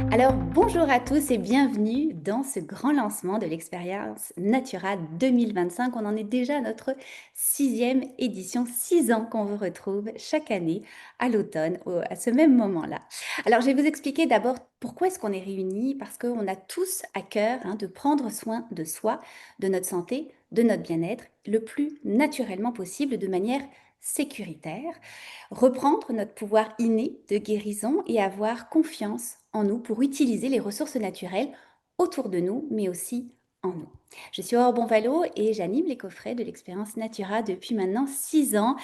Alors, bonjour à tous et bienvenue dans ce grand lancement de l'expérience Natura 2025. On en est déjà à notre sixième édition, 6 ans qu'on vous retrouve chaque année à l'automne, à ce même moment-là. Alors, je vais vous expliquer d'abord pourquoi est-ce qu'on est réunis, parce qu'on a tous à cœur de prendre soin de soi, de notre santé, de notre bien-être, le plus naturellement possible, de manière sécuritaire, reprendre notre pouvoir inné de guérison et avoir confiance en nous pour utiliser les ressources naturelles autour de nous, mais aussi en nous. Je suis Aurore Bonvalot et j'anime les coffrets de l'expérience Natura depuis maintenant 6 ans.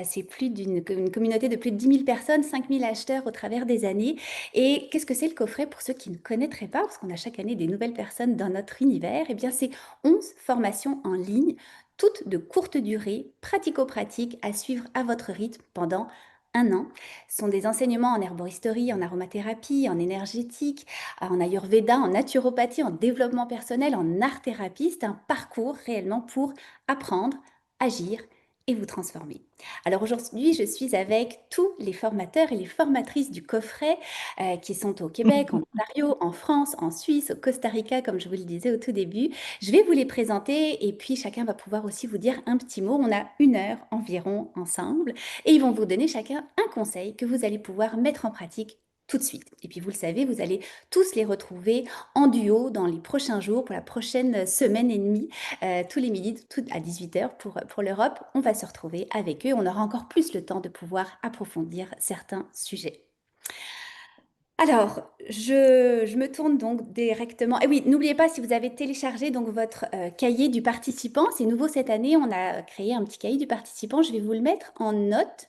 C'est plus une communauté de plus de 10 000 personnes, 5 000 acheteurs au travers des années. Et qu'est-ce que c'est le coffret pour ceux qui ne connaîtraient pas, parce qu'on a chaque année des nouvelles personnes dans notre univers? Eh bien, c'est 11 formations en ligne, toutes de courte durée, pratico-pratiques, à suivre à votre rythme pendant un an. Ce sont des enseignements en herboristerie, en aromathérapie, en énergétique, en ayurveda, en naturopathie, en développement personnel, en art-thérapie. C'est un parcours réellement pour apprendre, agir et vous transformer. Alors aujourd'hui, je suis avec tous les formateurs et les formatrices du coffret qui sont au Québec, en Ontario, en France, en Suisse, au Costa Rica, comme je vous le disais au tout début. Je vais vous les présenter et puis chacun va pouvoir aussi vous dire un petit mot. On a 1 heure environ ensemble et ils vont vous donner chacun un conseil que vous allez pouvoir mettre en pratique tout de suite. Et puis vous le savez, vous allez tous les retrouver en duo dans les prochains jours, pour la prochaine semaine et demie, tous les midis, tout à 18 heures pour l'Europe. On va se retrouver avec eux. On aura encore plus le temps de pouvoir approfondir certains sujets. Alors, je me tourne donc directement. Et oui, n'oubliez pas, si vous avez téléchargé donc votre cahier du participant, c'est nouveau cette année, on a créé un petit cahier du participant. Je vais vous le mettre en note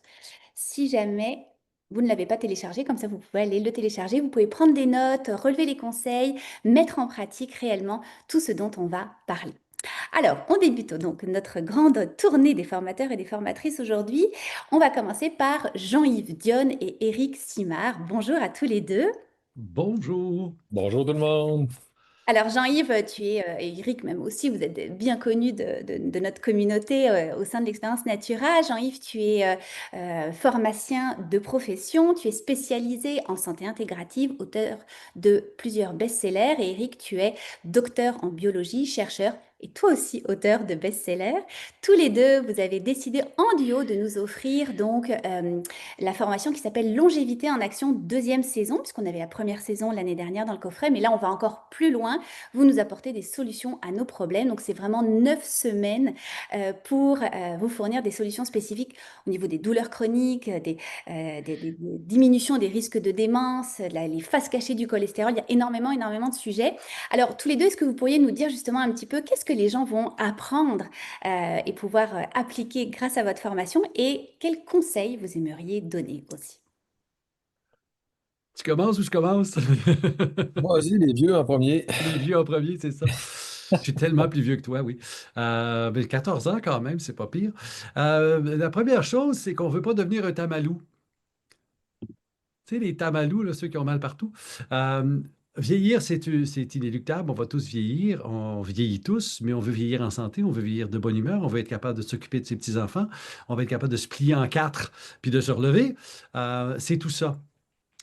si jamais vous ne l'avez pas téléchargé. Comme ça, vous pouvez aller le télécharger. Vous pouvez prendre des notes, relever les conseils, mettre en pratique réellement tout ce dont on va parler. Alors, on débute donc notre grande tournée des formateurs et des formatrices aujourd'hui. On va commencer par Jean-Yves Dionne et Éric Simard. Bonjour à tous les deux. Bonjour. Bonjour tout le monde. Alors Jean-Yves, tu es, et Eric même aussi, vous êtes bien connus de notre communauté au sein de l'expérience Natura. Jean-Yves, tu es pharmacien de profession, tu es spécialisé en santé intégrative, auteur de plusieurs best-sellers. Et Eric, tu es docteur en biologie, chercheur et toi aussi auteur de best-sellers. Tous les deux, vous avez décidé en duo de nous offrir donc la formation qui s'appelle Longévité en action deuxième saison, puisqu'on avait la première saison l'année dernière dans le coffret, mais là on va encore plus loin. Vous nous apportez des solutions à nos problèmes. Donc c'est vraiment 9 semaines pour vous fournir des solutions spécifiques au niveau des douleurs chroniques, des diminutions des risques de démence, les faces cachées du cholestérol. Il y a énormément, énormément de sujets. Alors tous les deux, est-ce que vous pourriez nous dire justement un petit peu qu'est-ce que les gens vont apprendre et pouvoir appliquer grâce à votre formation et quels conseils vous aimeriez donner aussi? Tu commences ou je commence? Vas-y, les vieux en premier. Les vieux en premier, c'est ça. Je suis tellement plus vieux que toi, oui. Mais 14 ans quand même, c'est pas pire. La première chose, c'est qu'on ne veut pas devenir un tamalou. Tu sais, les tamalous, là, ceux qui ont mal partout. Euh, Vieillir, c'est inéluctable. On va tous vieillir. On vieillit tous, mais on veut vieillir en santé. On veut vieillir de bonne humeur. On veut être capable de s'occuper de ses petits-enfants. On veut être capable de se plier en quatre puis de se relever. C'est tout ça.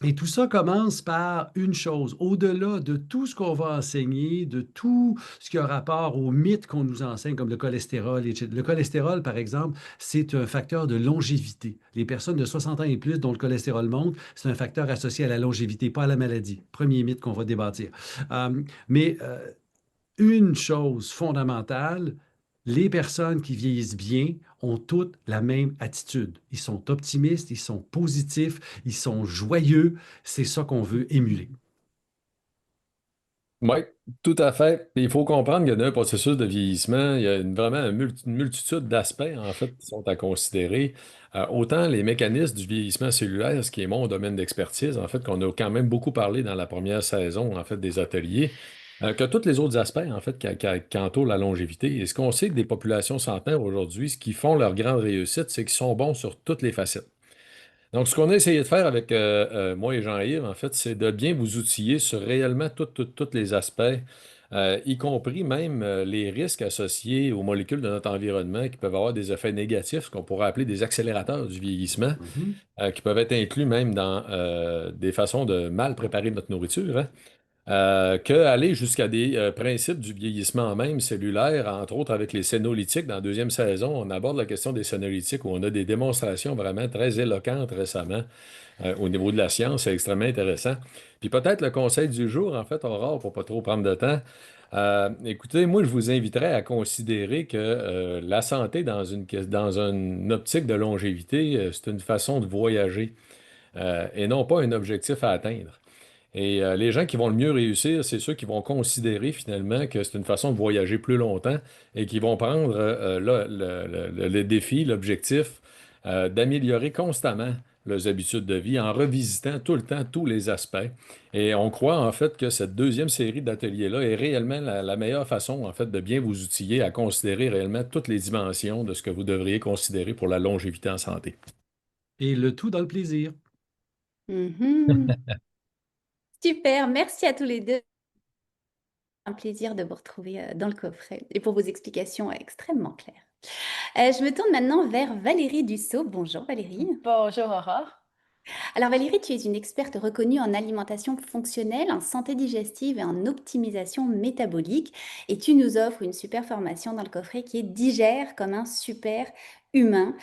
Et tout ça commence par une chose, au-delà de tout ce qu'on va enseigner, de tout ce qui a rapport aux mythes qu'on nous enseigne, comme le cholestérol, etc. Le cholestérol, par exemple, c'est un facteur de longévité. Les personnes de 60 ans et plus dont le cholestérol monte, c'est un facteur associé à la longévité, pas à la maladie. Premier mythe qu'on va débattre. Mais une chose fondamentale, les personnes qui vieillissent bien ont toutes la même attitude. Ils sont optimistes, ils sont positifs, ils sont joyeux. C'est ça qu'on veut émuler. Oui, tout à fait. Puis il faut comprendre qu'il y a un processus de vieillissement. Il y a vraiment une multitude d'aspects, en fait, qui sont à considérer. Autant les mécanismes du vieillissement cellulaire, ce qui est mon domaine d'expertise, en fait, qu'on a quand même beaucoup parlé dans la première saison, en fait, des ateliers, que tous les autres aspects, en fait, qui entourent la longévité. Et ce qu'on sait que des populations centenaires aujourd'hui, ce qui font leur grande réussite, c'est qu'ils sont bons sur toutes les facettes. Donc, ce qu'on a essayé de faire avec moi et Jean-Yves, en fait, c'est de bien vous outiller sur réellement tous les aspects y compris même les risques associés aux molécules de notre environnement qui peuvent avoir des effets négatifs, ce qu'on pourrait appeler des accélérateurs du vieillissement, Mhm. qui peuvent être inclus même dans des façons de mal préparer notre nourriture, hein. Que aller jusqu'à des principes du vieillissement même cellulaire, entre autres avec les sénolytiques. Dans la deuxième saison, on aborde la question des sénolytiques où on a des démonstrations vraiment très éloquentes récemment au niveau de la science. C'est extrêmement intéressant. Puis peut-être le conseil du jour, en fait, Aurore, pour pas trop prendre de temps. Écoutez, moi, je vous inviterais à considérer que la santé dans une optique de longévité, c'est une façon de voyager et non pas un objectif à atteindre. Et les gens qui vont le mieux réussir, c'est ceux qui vont considérer finalement que c'est une façon de voyager plus longtemps et qui vont prendre le défi, l'objectif d'améliorer constamment leurs habitudes de vie en revisitant tout le temps tous les aspects. Et on croit en fait que cette deuxième série d'ateliers-là est réellement la meilleure façon en fait de bien vous outiller à considérer réellement toutes les dimensions de ce que vous devriez considérer pour la longévité en santé. Et le tout dans le plaisir. Mhm. Super, merci à tous les deux. Un plaisir de vous retrouver dans le coffret et pour vos explications extrêmement claires. Je me tourne maintenant vers Valérie Dussault. Bonjour Valérie. Bonjour Aurore. Alors Valérie, tu es une experte reconnue en alimentation fonctionnelle, en santé digestive et en optimisation métabolique. Et tu nous offres une super formation dans le coffret qui est Digère comme un super humain.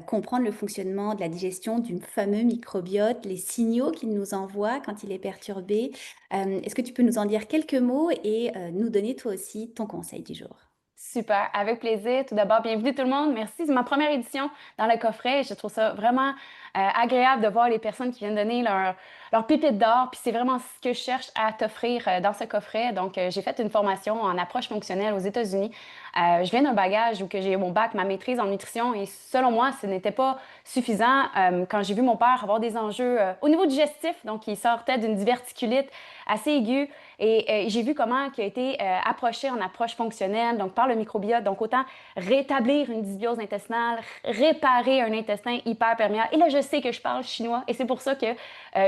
Comprendre le fonctionnement de la digestion du fameux microbiote, les signaux qu'il nous envoie quand il est perturbé. Est-ce que tu peux nous en dire quelques mots et nous donner toi aussi ton conseil du jour? Super, avec plaisir. Tout d'abord, bienvenue tout le monde. Merci, c'est ma première édition dans le coffret. Je trouve ça vraiment agréable de voir les personnes qui viennent donner leur pépite d'or. Puis c'est vraiment ce que je cherche à t'offrir dans ce coffret. Donc, j'ai fait une formation en approche fonctionnelle aux États-Unis. Je viens d'un bagage où que j'ai eu mon bac, ma maîtrise en nutrition. Et selon moi, ce n'était pas suffisant quand j'ai vu mon père avoir des enjeux au niveau digestif. Donc, il sortait d'une diverticulite assez aiguë. Et j'ai vu comment il a été approché en approche fonctionnelle, donc par le microbiote. Donc, autant rétablir une dysbiose intestinale, réparer un intestin hyperperméable. Et là, je sais que je parle chinois et c'est pour ça que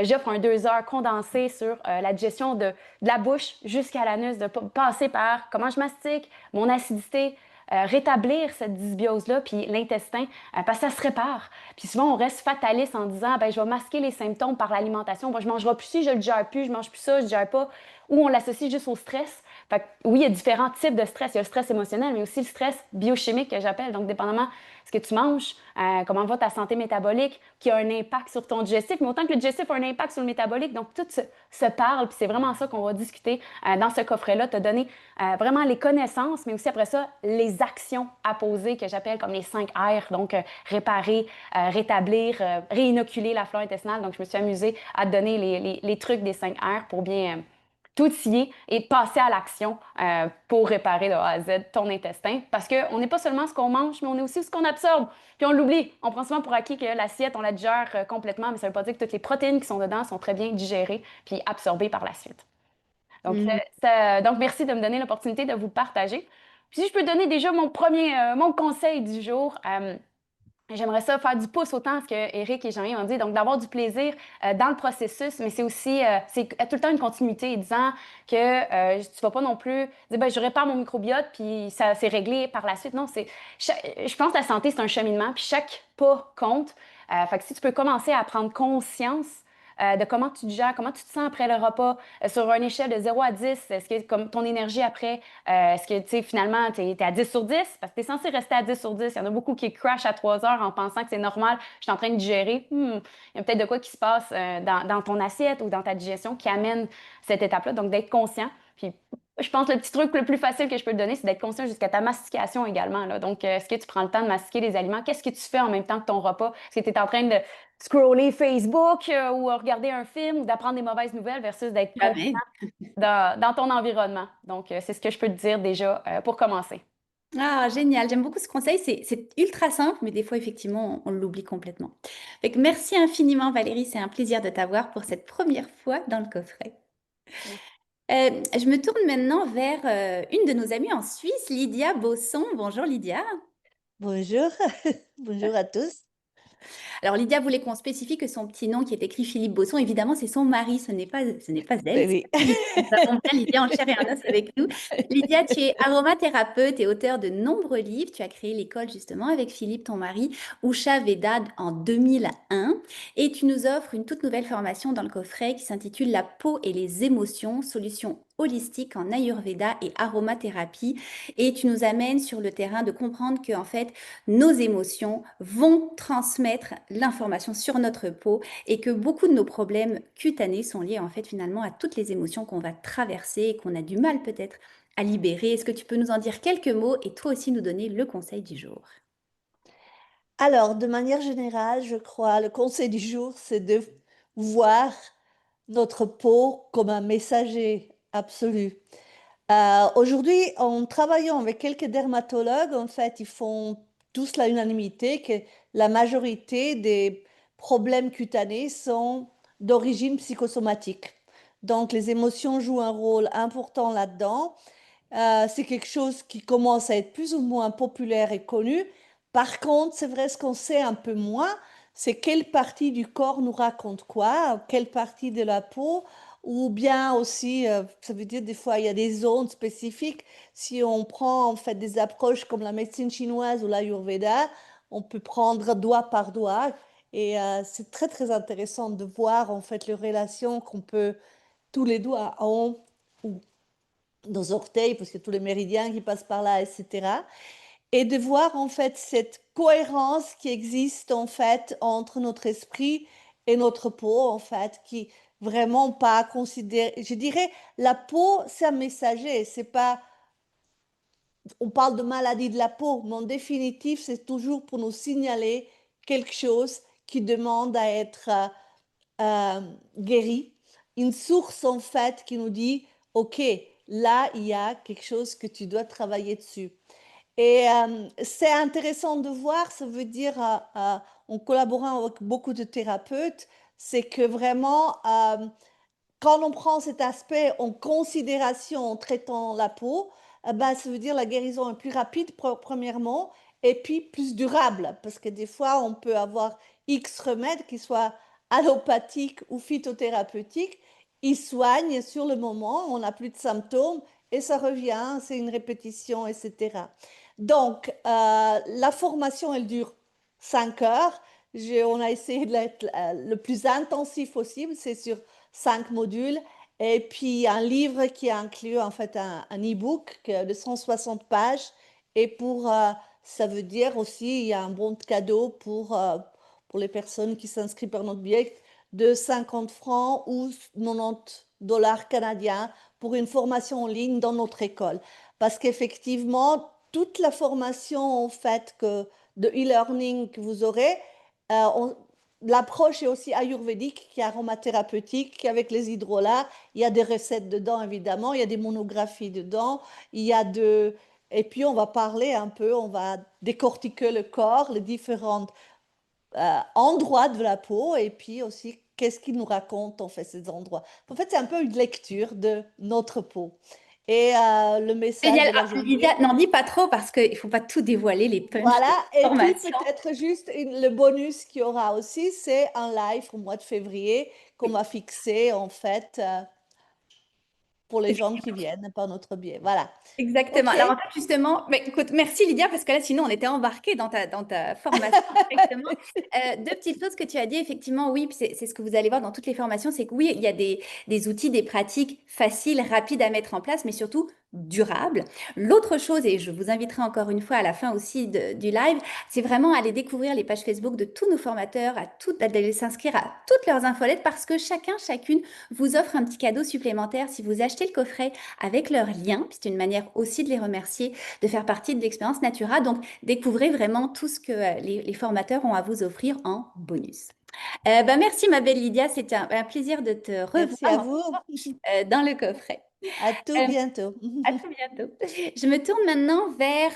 j'offre un 2 heures condensé sur la digestion de la bouche jusqu'à l'anus, de passer par comment je mastique, mon acidité, rétablir cette dysbiose-là, puis l'intestin, parce que ça se répare. Puis souvent, on reste fataliste en disant, ben, je vais masquer les symptômes par l'alimentation. Ben, je ne mangerai plus ci, je ne le digère plus, je ne mange plus ça, je ne digère pas. Ou on l'associe juste au stress. Fait que, oui, il y a différents types de stress. Il y a le stress émotionnel, mais aussi le stress biochimique que j'appelle. Donc, dépendamment de ce que tu manges, comment va ta santé métabolique, qui a un impact sur ton digestif, mais autant que le digestif a un impact sur le métabolique. Donc, tout se parle, puis c'est vraiment ça qu'on va discuter dans ce coffret-là, te donner vraiment les connaissances, mais aussi après ça, les actions à poser que j'appelle comme les 5 R. Donc, réparer, rétablir, réinoculer la flore intestinale. Donc, je me suis amusée à te donner les trucs des 5 R pour bien tout scier et passer à l'action pour réparer de A à Z ton intestin. Parce qu'on n'est pas seulement ce qu'on mange, mais on est aussi ce qu'on absorbe. Puis on l'oublie. On prend souvent pour acquis que l'assiette, on la digère complètement, mais ça ne veut pas dire que toutes les protéines qui sont dedans sont très bien digérées puis absorbées par la suite. Donc, Mhm. donc merci de me donner l'opportunité de vous partager. Puis si je peux donner déjà mon conseil du jour, j'aimerais ça faire du pouce autant à ce que Eric et Jean-Yves ont dit, donc d'avoir du plaisir dans le processus, mais c'est aussi c'est tout le temps une continuité, disant que tu vas pas non plus dire ben, je répare mon microbiote puis ça c'est réglé par la suite. Non, je pense que la santé c'est un cheminement puis chaque pas compte. Fait que si tu peux commencer à prendre conscience de comment tu te gères, comment tu te sens après le repas, sur une échelle de 0 à 10, est-ce que comme ton énergie après, est-ce que tu sais, finalement, tu es à 10 sur 10? Parce que tu es censé rester à 10 sur 10. Il y en a beaucoup qui crash à 3 heures en pensant que c'est normal, je suis en train de digérer. Il y a peut-être de quoi qui se passe dans ton assiette ou dans ta digestion qui amène cette étape-là. Donc, d'être conscient. Puis, je pense que le petit truc le plus facile que je peux te donner, c'est d'être conscient jusqu'à ta mastication également, là. Donc, est-ce que tu prends le temps de mastiquer les aliments? Qu'est-ce que tu fais en même temps que ton repas? Est-ce que tu es en train de scroller Facebook ou regarder un film ou d'apprendre des mauvaises nouvelles versus d'être conscient Jamais. dans ton environnement? Donc, c'est ce que je peux te dire déjà pour commencer. Ah, génial, j'aime beaucoup ce conseil. C'est ultra simple, mais des fois, effectivement, on l'oublie complètement. Fait que merci infiniment, Valérie. C'est un plaisir de t'avoir pour cette première fois dans le coffret. Je me tourne maintenant vers une de nos amies en Suisse, Lydia Bosson. Bonjour, Lydia. Bonjour, bonjour à tous. Alors, Lydia voulait qu'on spécifie que son petit nom qui est écrit Philippe Bosson, évidemment, c'est son mari, ce n'est pas elle, Oui. c'est Philippe. Nous avons bien Lydia en chair et en os avec nous. Lydia, tu es aromathérapeute et auteur de nombreux livres. Tu as créé l'école justement avec Philippe, ton mari, Usha Veda en 2001. Et tu nous offres une toute nouvelle formation dans le coffret qui s'intitule La peau et les émotions, solutions holistiques en Ayurveda et aromathérapie. Et tu nous amènes sur le terrain de comprendre que, en fait, nos émotions vont transmettre l'information sur notre peau et que beaucoup de nos problèmes cutanés sont liés en fait finalement à toutes les émotions qu'on va traverser et qu'on a du mal peut-être à libérer. Est-ce que tu peux nous en dire quelques mots et toi aussi nous donner le conseil du jour? Alors, de manière générale, je crois, le conseil du jour, c'est de voir notre peau comme un messager absolu. Aujourd'hui, en travaillant avec quelques dermatologues, en fait, ils font tous l'unanimité que la majorité des problèmes cutanés sont d'origine psychosomatique. Donc, les émotions jouent un rôle important là-dedans. C'est quelque chose qui commence à être plus ou moins populaire et connu. Par contre, c'est vrai, ce qu'on sait un peu moins, c'est quelle partie du corps nous raconte quoi, quelle partie de la peau, ou bien aussi, ça veut dire des fois, il y a des zones spécifiques. Si on prend en fait des approches comme la médecine chinoise ou l'Ayurveda, on peut prendre doigt par doigt. Et c'est très, très intéressant de voir en fait les relations qu'on peut, tous les doigts ont, ou nos orteils, parce que tous les méridiens qui passent par là, etc. Et de voir en fait cette cohérence qui existe en fait entre notre esprit et notre peau, en fait, qui vraiment pas considéré. Je dirais, la peau, c'est un messager, c'est pas. On parle de maladie de la peau, mais en définitive, c'est toujours pour nous signaler quelque chose qui demande à être guéri. Une source en fait qui nous dit, OK, là, il y a quelque chose que tu dois travailler dessus. Et c'est intéressant de voir, ça veut dire, en collaborant avec beaucoup de thérapeutes, c'est que vraiment, quand on prend cet aspect en considération en traitant la peau, ben, ça veut dire la guérison est plus rapide, premièrement, et puis plus durable, parce que des fois, on peut avoir X remèdes qui soient allopathiques ou phytothérapeutiques, ils soignent sur le moment, on n'a plus de symptômes, et ça revient, c'est une répétition, etc. Donc, la formation, elle dure 5 heures. On a essayé d'être le plus intensif possible, c'est sur 5 modules. Et puis, un livre qui inclut en fait un e-book de 160 pages. Et ça veut dire aussi, il y a un bon de cadeau pour les personnes qui s'inscrivent par notre biais de 50 francs ou 90 dollars canadiens pour une formation en ligne dans notre école. Parce qu'effectivement, toute la formation en fait de e-learning que vous aurez, l'approche est aussi ayurvédique, qui est aromathérapeutique, avec les hydrolats. Il y a des recettes dedans, évidemment. Il y a des monographies dedans. Et puis, on va parler un peu, on va décortiquer le corps, les différents endroits de la peau, et puis aussi, qu'est-ce qu'ils nous racontent, en fait, ces endroits. En fait, c'est un peu une lecture de notre peau. Et le message Génial. de la Ah, journée. Lydia, n'en dis pas trop parce qu'il ne faut pas tout dévoiler, les punchs Voilà, de et puis formation. peut-être juste le bonus qu'il y aura aussi, c'est un live au mois de février qu'on va fixer en fait pour les gens qui viennent par notre biais. Voilà. Exactement. OK. Alors en fait, justement, mais écoute, merci Lydia, parce que là, sinon, on était embarqués dans ta formation directement. Deux petites choses que tu as dit, effectivement, oui, puis c'est ce que vous allez voir dans toutes les formations, c'est que oui, il y a des outils, des pratiques faciles, rapides à mettre en place, mais surtout durables. L'autre chose, et je vous inviterai encore une fois à la fin aussi du live, c'est vraiment aller découvrir les pages Facebook de tous nos formateurs, d'aller s'inscrire à toutes leurs infolettes, parce que chacune vous offre un petit cadeau supplémentaire si vous achetez le coffret avec leur lien. C'est une manière aussi de les remercier de faire partie de l'expérience Natura. Donc, découvrez vraiment tout ce que les formateurs ont à vous offrir en bonus. Merci ma belle Lydia, c'était un plaisir de te Merci à revoir vous. dans le coffret. À tout Euh, bientôt. à très bientôt. Je me tourne maintenant vers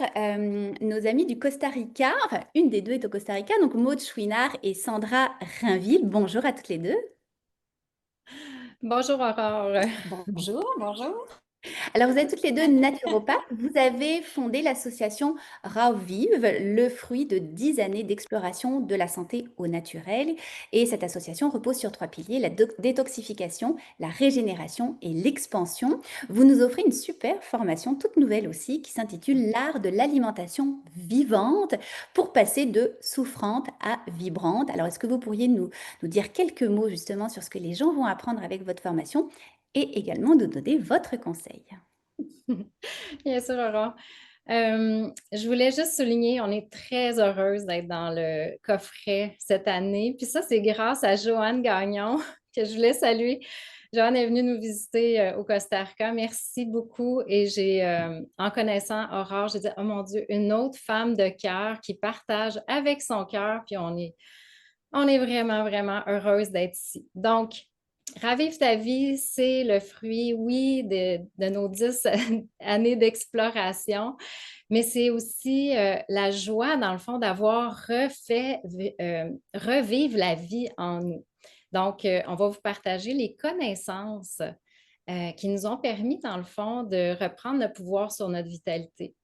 nos amis du Costa Rica. Enfin, une des deux est au Costa Rica, donc Maud Chouinard et Sandra Rainville. Bonjour à toutes les deux. Bonjour Aurore. Bonjour, bonjour. Alors, vous êtes toutes les deux naturopathes. Vous avez fondé l'association Ravive, le fruit de 10 années d'exploration de la santé au naturel. Et cette association repose sur 3 piliers, la détoxification, la régénération et l'expansion. Vous nous offrez une super formation toute nouvelle aussi qui s'intitule L'art de l'alimentation vivante pour passer de souffrante à vibrante. Alors, est-ce que vous pourriez nous dire quelques mots justement sur ce que les gens vont apprendre avec votre formation et également nous donner votre conseil? Bien sûr, Aurore. Je voulais juste souligner, on est très heureuse d'être dans le coffret cette année. Puis ça, c'est grâce à Joanne Gagnon, que je voulais saluer. Joanne est venue nous visiter au Costa Rica. Merci beaucoup. Et en connaissant Aurore, j'ai dit, oh mon Dieu, une autre femme de cœur qui partage avec son cœur. Puis on est vraiment, vraiment heureuse d'être ici. Donc, Ravive ta vie, c'est le fruit, oui, de nos 10 années d'exploration, mais c'est aussi la joie, dans le fond, d'avoir revivre la vie en nous. Donc, on va vous partager les connaissances qui nous ont permis, dans le fond, de reprendre le pouvoir sur notre vitalité.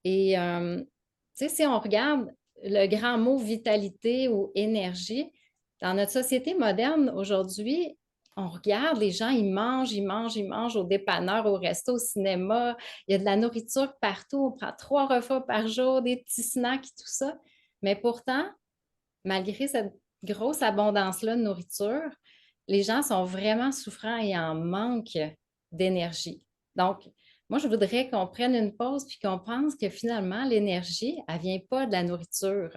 Et, tu sais, si on regarde le grand mot vitalité ou énergie, dans notre société moderne aujourd'hui, on regarde, les gens, ils mangent, ils mangent, ils mangent au dépanneur, au resto, au cinéma. Il y a de la nourriture partout. On prend 3 repas par jour, des petits snacks, tout ça. Mais pourtant, malgré cette grosse abondance-là de nourriture, les gens sont vraiment souffrants et en manque d'énergie. Donc, moi, je voudrais qu'on prenne une pause puis qu'on pense que finalement, l'énergie, elle ne vient pas de la nourriture.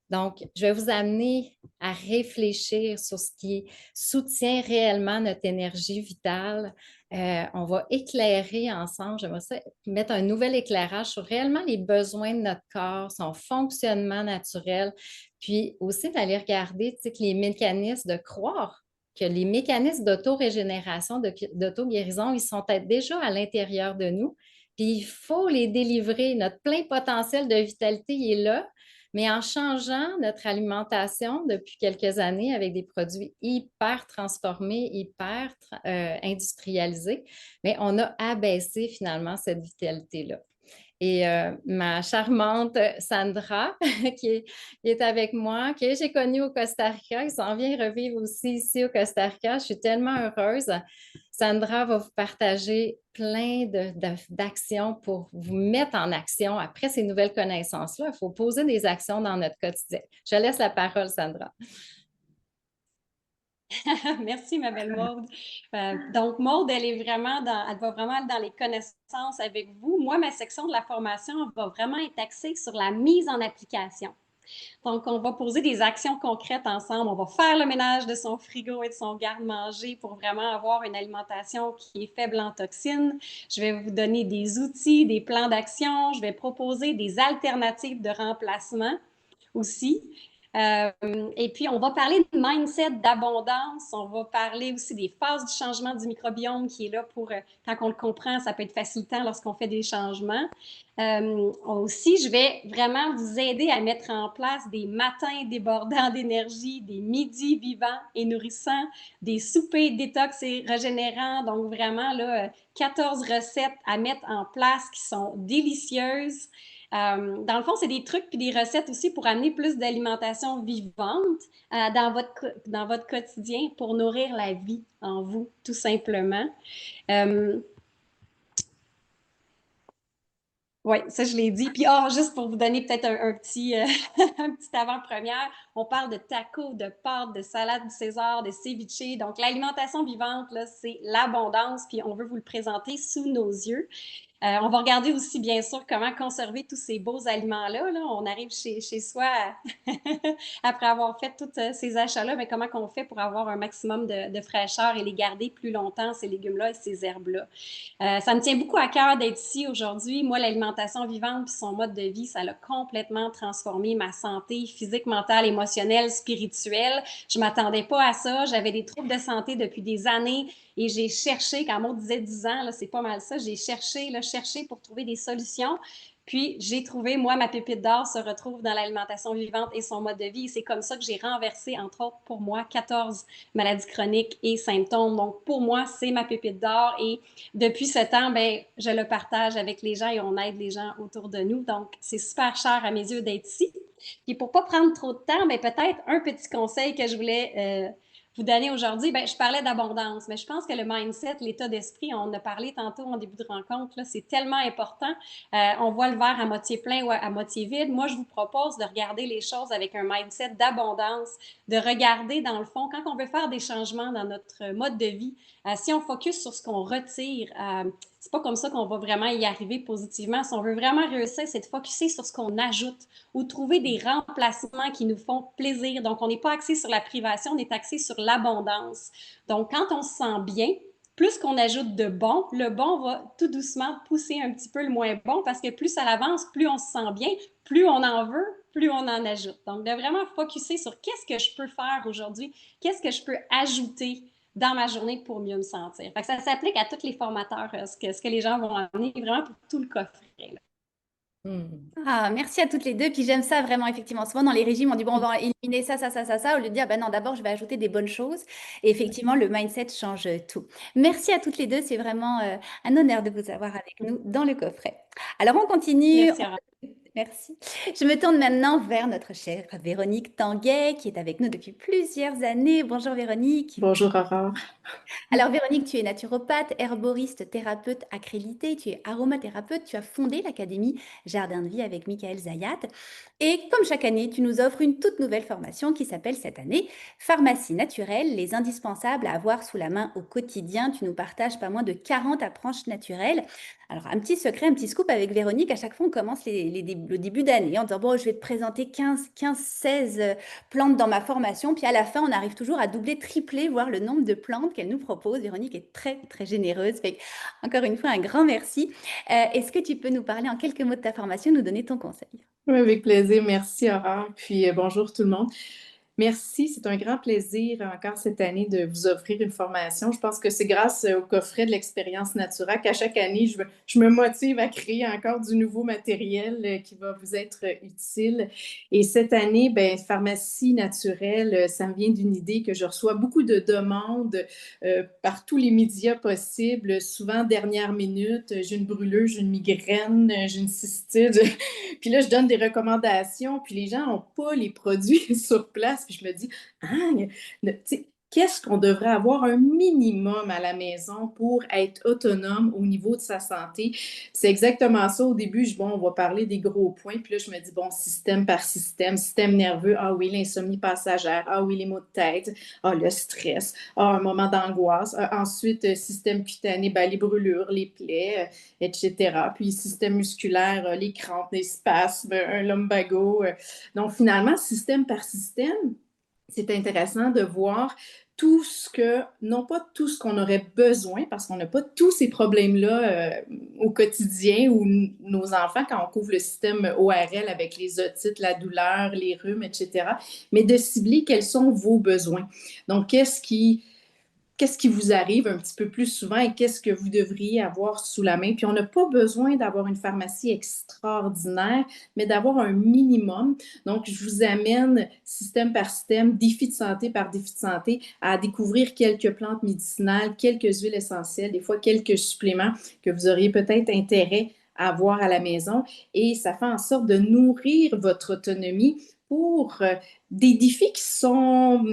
Donc, je vais vous amener à réfléchir sur ce qui soutient réellement notre énergie vitale. On va éclairer ensemble, j'aimerais ça mettre un nouvel éclairage sur réellement les besoins de notre corps, son fonctionnement naturel, puis aussi d'aller regarder, tu sais, que les mécanismes, de croire que les mécanismes d'auto-régénération, d'auto-guérison, ils sont peut-être déjà à l'intérieur de nous, puis il faut les délivrer. Notre plein potentiel de vitalité, il est là, mais en changeant notre alimentation depuis quelques années avec des produits hyper transformés, hyper industrialisés, mais on a abaissé finalement cette vitalité-là. Et ma charmante Sandra, qui est avec moi, que j'ai connue au Costa Rica, qui s'en vient revivre aussi ici au Costa Rica. Je suis tellement heureuse. Sandra va vous partager plein d'actions pour vous mettre en action après ces nouvelles connaissances-là. Il faut poser des actions dans notre quotidien. Je laisse la parole, Sandra. Merci, ma belle Maude. Donc, Maude, elle va vraiment être dans les connaissances avec vous. Moi, ma section de la formation va vraiment être axée sur la mise en application. Donc, on va poser des actions concrètes ensemble. On va faire le ménage de son frigo et de son garde-manger pour vraiment avoir une alimentation qui est faible en toxines. Je vais vous donner des outils, des plans d'action. Je vais proposer des alternatives de remplacement aussi. Et puis, on va parler de mindset d'abondance. On va parler aussi des phases du changement du microbiome qui est là pour, quand on le comprend, ça peut être facilitant lorsqu'on fait des changements. Aussi, je vais vraiment vous aider à mettre en place des matins débordants d'énergie, des midis vivants et nourrissants, des soupers détox et régénérants. Donc, vraiment, là, 14 recettes à mettre en place qui sont délicieuses. Dans le fond, c'est des trucs puis des recettes aussi pour amener plus d'alimentation vivante dans votre quotidien pour nourrir la vie en vous, tout simplement. Oui, ça, je l'ai dit. Puis, juste pour vous donner peut-être un petit, un petit avant-première, on parle de tacos, de pâtes, de salade du César, de ceviche. Donc, l'alimentation vivante, là, c'est l'abondance, puis on veut vous le présenter sous nos yeux. On va regarder aussi, bien sûr, comment conserver tous ces beaux aliments-là. Là. On arrive chez soi après avoir fait tous ces achats-là, mais comment on fait pour avoir un maximum de fraîcheur et les garder plus longtemps, ces légumes-là et ces herbes-là. Ça me tient beaucoup à cœur d'être ici aujourd'hui. Moi, l'alimentation vivante puis son mode de vie, ça a complètement transformé ma santé physique, mentale, émotionnelle, spirituelle. Je ne m'attendais pas à ça. J'avais des troubles de santé depuis des années. Et j'ai cherché, quand Maud disait 10 ans, là, c'est pas mal ça, j'ai cherché pour trouver des solutions. Puis, j'ai trouvé, moi, ma pépite d'or se retrouve dans l'alimentation vivante et son mode de vie. Et c'est comme ça que j'ai renversé, entre autres, pour moi, 14 maladies chroniques et symptômes. Donc, pour moi, c'est ma pépite d'or. Et depuis ce temps, ben, je le partage avec les gens et on aide les gens autour de nous. Donc, c'est super cher à mes yeux d'être ici. Puis pour pas prendre trop de temps, mais peut-être un petit conseil que je voulais vous donner aujourd'hui. Ben, je parlais d'abondance, mais je pense que le mindset, l'état d'esprit, on en a parlé tantôt en début de rencontre, là, c'est tellement important. On voit le verre à moitié plein ou à moitié vide. Moi, je vous propose de regarder les choses avec un mindset d'abondance, de regarder dans le fond, quand on veut faire des changements dans notre mode de vie, si on focus sur ce qu'on retire, c'est pas comme ça qu'on va vraiment y arriver positivement. Si on veut vraiment réussir, c'est de focusser sur ce qu'on ajoute ou trouver des remplacements qui nous font plaisir. Donc, on n'est pas axé sur la privation, on est axé sur l'abondance. Donc, quand on se sent bien, plus qu'on ajoute de bon, le bon va tout doucement pousser un petit peu le moins bon parce que plus ça avance, plus on se sent bien, plus on en veut, plus on en ajoute. Donc, de vraiment focusser sur qu'est-ce que je peux faire aujourd'hui, qu'est-ce que je peux ajouter dans ma journée pour mieux me sentir. Fait que ça s'applique à tous les formateurs, ce que les gens vont amener vraiment pour tout le coffret, là. Ah, merci à toutes les deux. Puis j'aime ça vraiment, effectivement. Souvent dans les régimes, on dit, bon, on va éliminer ça, ça, ça, ça, ça, au lieu de dire, ben non, d'abord, je vais ajouter des bonnes choses. Et effectivement, le mindset change tout. Merci à toutes les deux. C'est vraiment un honneur de vous avoir avec nous dans le coffret. Alors, on continue. Merci, Aurore. Merci. Je me tourne maintenant vers notre chère Véronique Tanguay, qui est avec nous depuis plusieurs années. Bonjour Véronique. Bonjour Aurore. Alors Véronique, tu es naturopathe, herboriste, thérapeute accréditée, tu es aromathérapeute, tu as fondé l'Académie Jardin de Vie avec Michael Zayat. Et comme chaque année, tu nous offres une toute nouvelle formation qui s'appelle cette année Pharmacie naturelle, les indispensables à avoir sous la main au quotidien. Tu nous partages pas moins de 40 approches naturelles. Alors un petit secret, un petit scoop avec Véronique, à chaque fois on commence le début d'année en disant, bon, je vais te présenter 16 plantes dans ma formation, puis à la fin, on arrive toujours à doubler, tripler, voire le nombre de plantes qu'elle nous propose. Véronique est très, très généreuse. Fait que, encore une fois, un grand merci. Est-ce que tu peux nous parler en quelques mots de ta formation, nous donner ton conseil? Oui, avec plaisir. Merci Aurore. Puis bonjour tout le monde. Merci, c'est un grand plaisir encore cette année de vous offrir une formation. Je pense que c'est grâce au coffret de l'expérience naturelle qu'à chaque année, je me motive à créer encore du nouveau matériel qui va vous être utile. Et cette année, ben, pharmacie naturelle, ça me vient d'une idée que je reçois beaucoup de demandes par tous les médias possibles, souvent dernière minute. J'ai une brûlure, j'ai une migraine, j'ai une cystite. Puis là, je donne des recommandations, puis les gens n'ont pas les produits sur place. Puis je me dis, ah, tu sais, qu'est-ce qu'on devrait avoir un minimum à la maison pour être autonome au niveau de sa santé? C'est exactement ça. Au début, bon, on va parler des gros points. Puis là, je me dis, bon, système par système nerveux. Ah oui, l'insomnie passagère. Ah oui, les maux de tête. Ah, le stress. Ah, un moment d'angoisse. Ensuite, système cutané, ben, les brûlures, les plaies, etc. Puis système musculaire, les crampes, les spasmes, un lumbago. Donc, finalement, système par système, c'est intéressant de voir tout ce que, non pas tout ce qu'on aurait besoin, parce qu'on n'a pas tous ces problèmes-là au quotidien ou nos enfants quand on couvre le système ORL avec les otites, la douleur, les rhumes, etc., mais de cibler quels sont vos besoins. Donc, qu'est-ce qui vous arrive un petit peu plus souvent et qu'est-ce que vous devriez avoir sous la main. Puis on n'a pas besoin d'avoir une pharmacie extraordinaire, mais d'avoir un minimum. Donc, je vous amène système par système, défi de santé par défi de santé, à découvrir quelques plantes médicinales, quelques huiles essentielles, des fois quelques suppléments que vous auriez peut-être intérêt à avoir à la maison. Et ça fait en sorte de nourrir votre autonomie pour des défis qui sont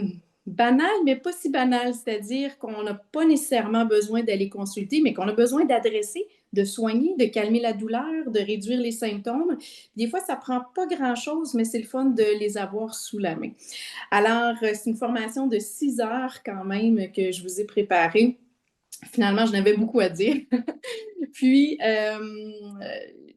banal, mais pas si banal, c'est-à-dire qu'on n'a pas nécessairement besoin d'aller consulter, mais qu'on a besoin d'adresser, de soigner, de calmer la douleur, de réduire les symptômes. Des fois, ça ne prend pas grand-chose, mais c'est le fun de les avoir sous la main. Alors, c'est une formation de 6 heures quand même que je vous ai préparée. Finalement, j'en avais beaucoup à dire. Puis,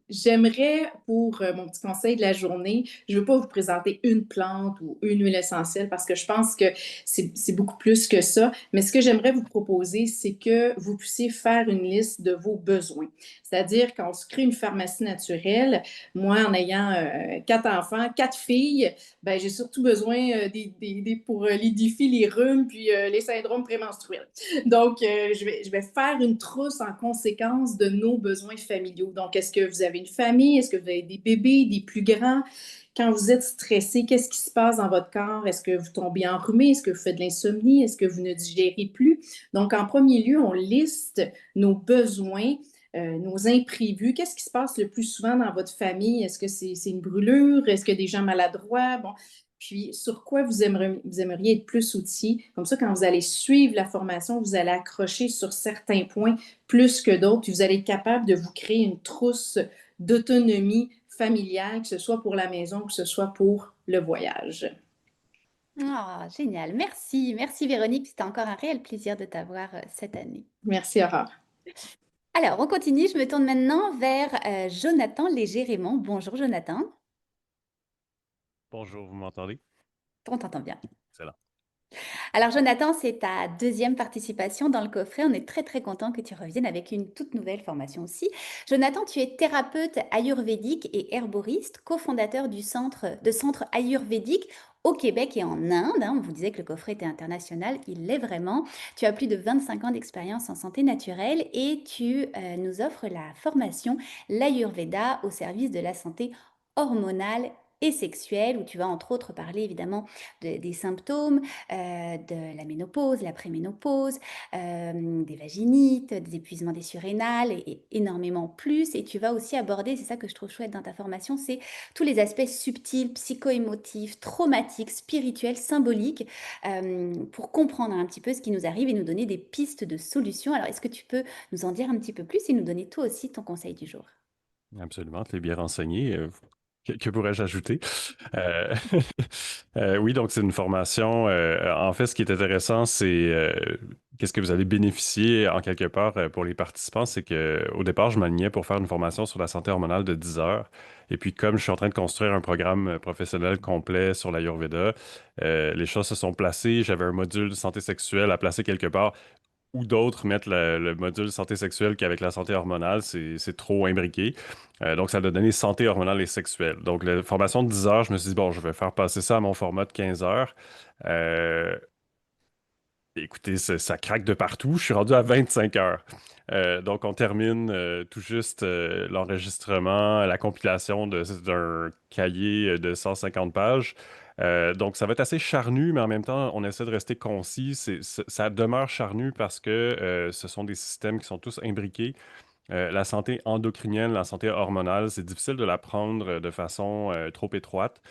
j'aimerais, pour mon petit conseil de la journée, je ne veux pas vous présenter une plante ou une huile essentielle parce que je pense que c'est beaucoup plus que ça. Mais ce que j'aimerais vous proposer, c'est que vous puissiez faire une liste de vos besoins. C'est-à-dire, quand on se crée une pharmacie naturelle, moi, en ayant 4 enfants, 4 filles, ben, j'ai surtout besoin pour les défis, les rhumes, puis les syndromes prémenstruels. Donc, je vais faire une trousse en conséquence de nos besoins familiaux. Donc, est-ce que vous avez avez une famille? Est-ce que vous avez des bébés, des plus grands? Quand vous êtes stressé, qu'est-ce qui se passe dans votre corps? Est-ce que vous tombez enrhumé? Est-ce que vous faites de l'insomnie? Est-ce que vous ne digérez plus? Donc, en premier lieu, on liste nos besoins, nos imprévus. Qu'est-ce qui se passe le plus souvent dans votre famille? Est-ce que c'est une brûlure? Est-ce que des gens maladroits? Bon, puis sur quoi vous aimeriez être plus outillé? Comme ça, quand vous allez suivre la formation, vous allez accrocher sur certains points plus que d'autres, puis vous allez être capable de vous créer une trousse d'autonomie familiale, que ce soit pour la maison, que ce soit pour le voyage. Ah, génial. Merci. Merci Véronique. C'était encore un réel plaisir de t'avoir cette année. Merci, Aurore. Alors, on continue. Je me tourne maintenant vers Jonathan Léger-Raymond. Bonjour Jonathan. Bonjour, vous m'entendez? On t'entend bien. Excellent. Alors Jonathan, c'est ta deuxième participation dans le coffret. On est très très content que tu reviennes avec une toute nouvelle formation aussi. Jonathan, tu es thérapeute ayurvédique et herboriste, cofondateur du centre ayurvédique au Québec et en Inde. On vous disait que le coffret était international, il l'est vraiment. Tu as plus de 25 ans d'expérience en santé naturelle et tu nous offres la formation l'Ayurveda au service de la santé hormonale et sexuelle, où tu vas entre autres parler évidemment des symptômes, de la ménopause, la préménopause, des vaginites, des épuisements des surrénales et énormément plus. Et tu vas aussi aborder, c'est ça que je trouve chouette dans ta formation, c'est tous les aspects subtils, psycho-émotifs, traumatiques, spirituels, symboliques, pour comprendre un petit peu ce qui nous arrive et nous donner des pistes de solutions. Alors, est-ce que tu peux nous en dire un petit peu plus et nous donner toi aussi ton conseil du jour? Absolument, tu es bien renseigné. Que pourrais-je ajouter? Euh, oui, donc c'est une formation. En fait, ce qui est intéressant, c'est qu'est-ce que vous allez bénéficier en quelque part pour les participants. C'est qu'au départ, je m'alignais pour faire une formation sur la santé hormonale de 10 heures. Et puis, comme je suis en train de construire un programme professionnel complet sur l'Ayurveda, les choses se sont placées. J'avais un module de santé sexuelle à placer quelque part ou d'autres mettent le module santé sexuelle qu'avec la santé hormonale, c'est trop imbriqué. Donc, ça a donné santé hormonale et sexuelle. Donc, la formation de 10 heures, je me suis dit, bon, je vais faire passer ça à mon format de 15 heures. Euh, Écoutez, ça craque de partout. Je suis rendu à 25 heures. Donc, on termine tout juste l'enregistrement, la compilation d'un cahier de 150 pages. Donc, ça va être assez charnu, mais en même temps, on essaie de rester concis. Ça demeure charnu parce que ce sont des systèmes qui sont tous imbriqués. La santé endocrinienne, la santé hormonale, c'est difficile de la prendre de façon trop étroite.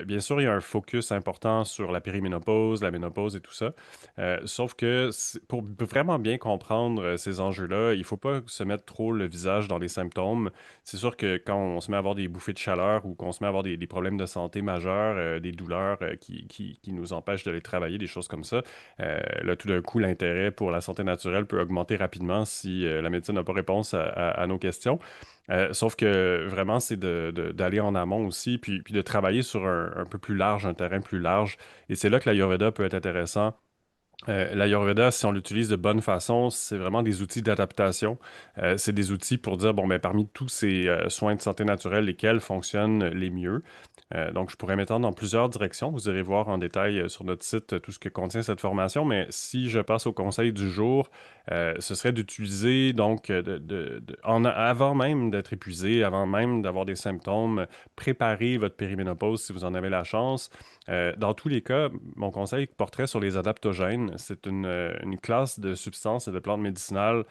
Bien sûr, il y a un focus important sur la périménopause, la ménopause et tout ça. Sauf que pour vraiment bien comprendre ces enjeux-là, il ne faut pas se mettre trop le visage dans les symptômes. C'est sûr que quand on se met à avoir des bouffées de chaleur ou qu'on se met à avoir des problèmes de santé majeurs, des douleurs qui nous empêchent de les travailler, des choses comme ça, là, tout d'un coup, l'intérêt pour la santé naturelle peut augmenter rapidement si la médecine n'a pas réponse à nos questions. Sauf que vraiment, c'est d'aller en amont aussi, puis de travailler sur un peu plus large, un terrain plus large. Et c'est là que l'Ayurveda peut être intéressant. L'Ayurveda, si on l'utilise de bonne façon, c'est vraiment des outils d'adaptation. C'est des outils pour dire, bon, ben, parmi tous ces soins de santé naturelle, lesquels fonctionnent les mieux. Donc, je pourrais m'étendre dans plusieurs directions. Vous irez voir en détail sur notre site tout ce que contient cette formation. Mais si je passe au conseil du jour, ce serait d'utiliser, donc, avant même d'être épuisé, avant même d'avoir des symptômes, préparer votre périménopause si vous en avez la chance. Dans tous les cas, mon conseil porterait sur les adaptogènes. C'est une classe de substances et de plantes médicinales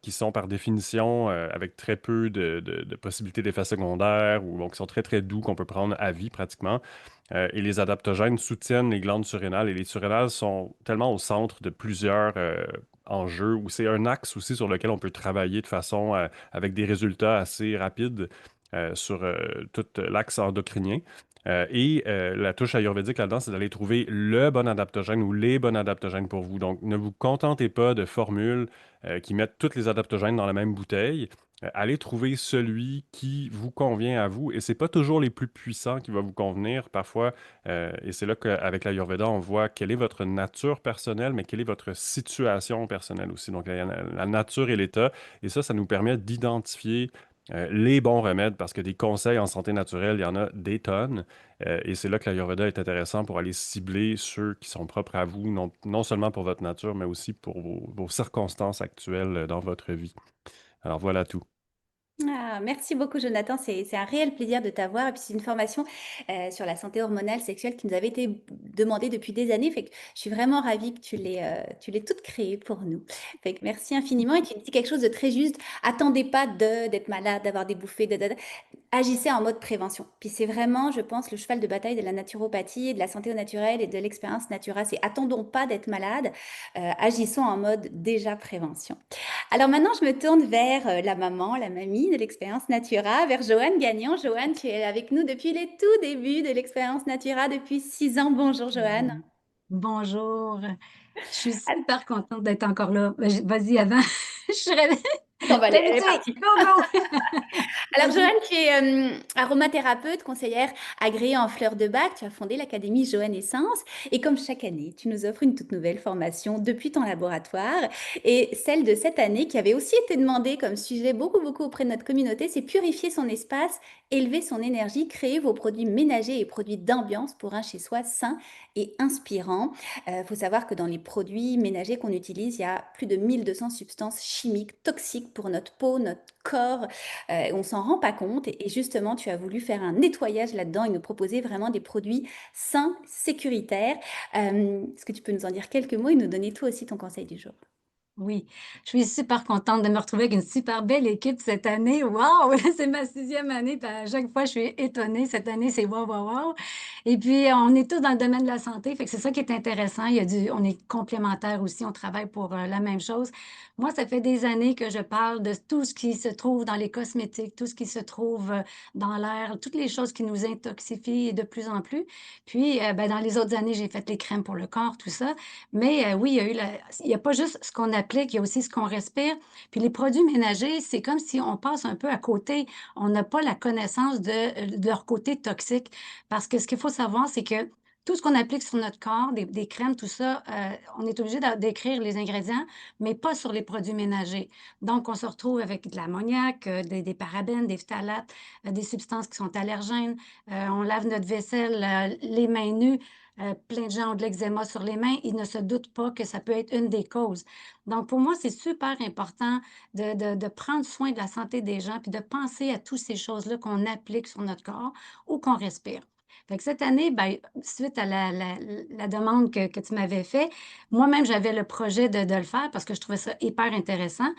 qui sont par définition avec très peu de possibilités d'effets secondaires ou bon, qui sont très très doux, qu'on peut prendre à vie pratiquement. Et les adaptogènes soutiennent les glandes surrénales et les surrénales sont tellement au centre de plusieurs enjeux où c'est un axe aussi sur lequel on peut travailler de façon avec des résultats assez rapides sur tout l'axe endocrinien. La touche ayurvédique là-dedans, c'est d'aller trouver le bon adaptogène ou les bons adaptogènes pour vous. Donc, ne vous contentez pas de formules qui mettent tous les adaptogènes dans la même bouteille. Allez trouver celui qui vous convient à vous. Et c'est pas toujours les plus puissants qui va vous convenir. Parfois, et c'est là qu'avec l'Ayurveda, on voit quelle est votre nature personnelle, mais quelle est votre situation personnelle aussi. Donc, la nature et l'état. Et ça nous permet d'identifier les bons remèdes, parce que des conseils en santé naturelle, il y en a des tonnes. Et c'est là que l'Ayurveda est intéressant pour aller cibler ceux qui sont propres à vous, non seulement pour votre nature, mais aussi pour vos circonstances actuelles dans votre vie. Alors voilà tout. Ah, merci beaucoup, Jonathan. C'est un réel plaisir de t'avoir. Et puis, c'est une formation sur la santé hormonale sexuelle qui nous avait été demandée depuis des années. Fait que je suis vraiment ravie que tu l'aies toute créée pour nous. Fait que merci infiniment. Et tu dis quelque chose de très juste. Attendez pas d'être malade, d'avoir des bouffées, agissez en mode prévention. Puis c'est vraiment, je pense, le cheval de bataille de la naturopathie, et de la santé au naturel et de l'expérience Natura. C'est attendons pas d'être malade, agissons en mode déjà prévention. Alors maintenant, je me tourne vers la maman, la mamie de l'expérience Natura, vers Joanne Gagnon. Joanne, tu es avec nous depuis les tout débuts de l'expérience Natura, depuis 6 ans. Bonjour, Joanne. Bonjour. Je suis super contente d'être encore là. Vas-y, avant. Je serais On va aller, elle est d'habitude. partie. Go, go! Alors, Vas-y. Joanne, tu es aromathérapeute, conseillère agréée en fleurs de bac. Tu as fondé l'Académie Joanne Essence. Et comme chaque année, tu nous offres une toute nouvelle formation depuis ton laboratoire. Et celle de cette année, qui avait aussi été demandée comme sujet beaucoup, beaucoup auprès de notre communauté, c'est purifier son espace, élever son énergie, créer vos produits ménagers et produits d'ambiance pour un chez-soi sain et inspirant. Faut savoir que dans les produits ménagers qu'on utilise, il y a plus de 1200 substances chimiques toxiques pour notre peau, notre corps. On s'en rend pas compte et justement, tu as voulu faire un nettoyage là-dedans et nous proposer vraiment des produits sains, sécuritaires. Est-ce que tu peux nous en dire quelques mots et nous donner toi aussi ton conseil du jour? Oui, je suis super contente de me retrouver avec une super belle équipe cette année. Waouh! C'est ma 6e année, puis à chaque fois, je suis étonnée. Cette année, c'est waouh, waouh, waouh! Et puis, on est tous dans le domaine de la santé, fait que c'est ça qui est intéressant. On est complémentaires aussi, on travaille pour la même chose. Moi, ça fait des années que je parle de tout ce qui se trouve dans les cosmétiques, tout ce qui se trouve dans l'air, toutes les choses qui nous intoxifient de plus en plus. Puis, ben, dans les autres années, j'ai fait les crèmes pour le corps, tout ça. Mais oui, il y a pas juste ce qu'on applique, il y a aussi ce qu'on respire. Puis les produits ménagers, c'est comme si on passe un peu à côté. On n'a pas la connaissance de leur côté toxique. Parce que ce qu'il faut savoir, c'est que tout ce qu'on applique sur notre corps, des crèmes, tout ça, on est obligé d'écrire les ingrédients, mais pas sur les produits ménagers. Donc, on se retrouve avec de l'ammoniac, des parabènes, des phtalates, des substances qui sont allergènes. On lave notre vaisselle, les mains nues. Plein de gens ont de l'eczéma sur les mains. Ils ne se doutent pas que ça peut être une des causes. Donc, pour moi, c'est super important de prendre soin de la santé des gens puis de penser à toutes ces choses-là qu'on applique sur notre corps ou qu'on respire. Fait que cette année, ben, suite à la demande que tu m'avais fait, moi-même, j'avais le projet de le faire parce que je trouvais ça hyper intéressant.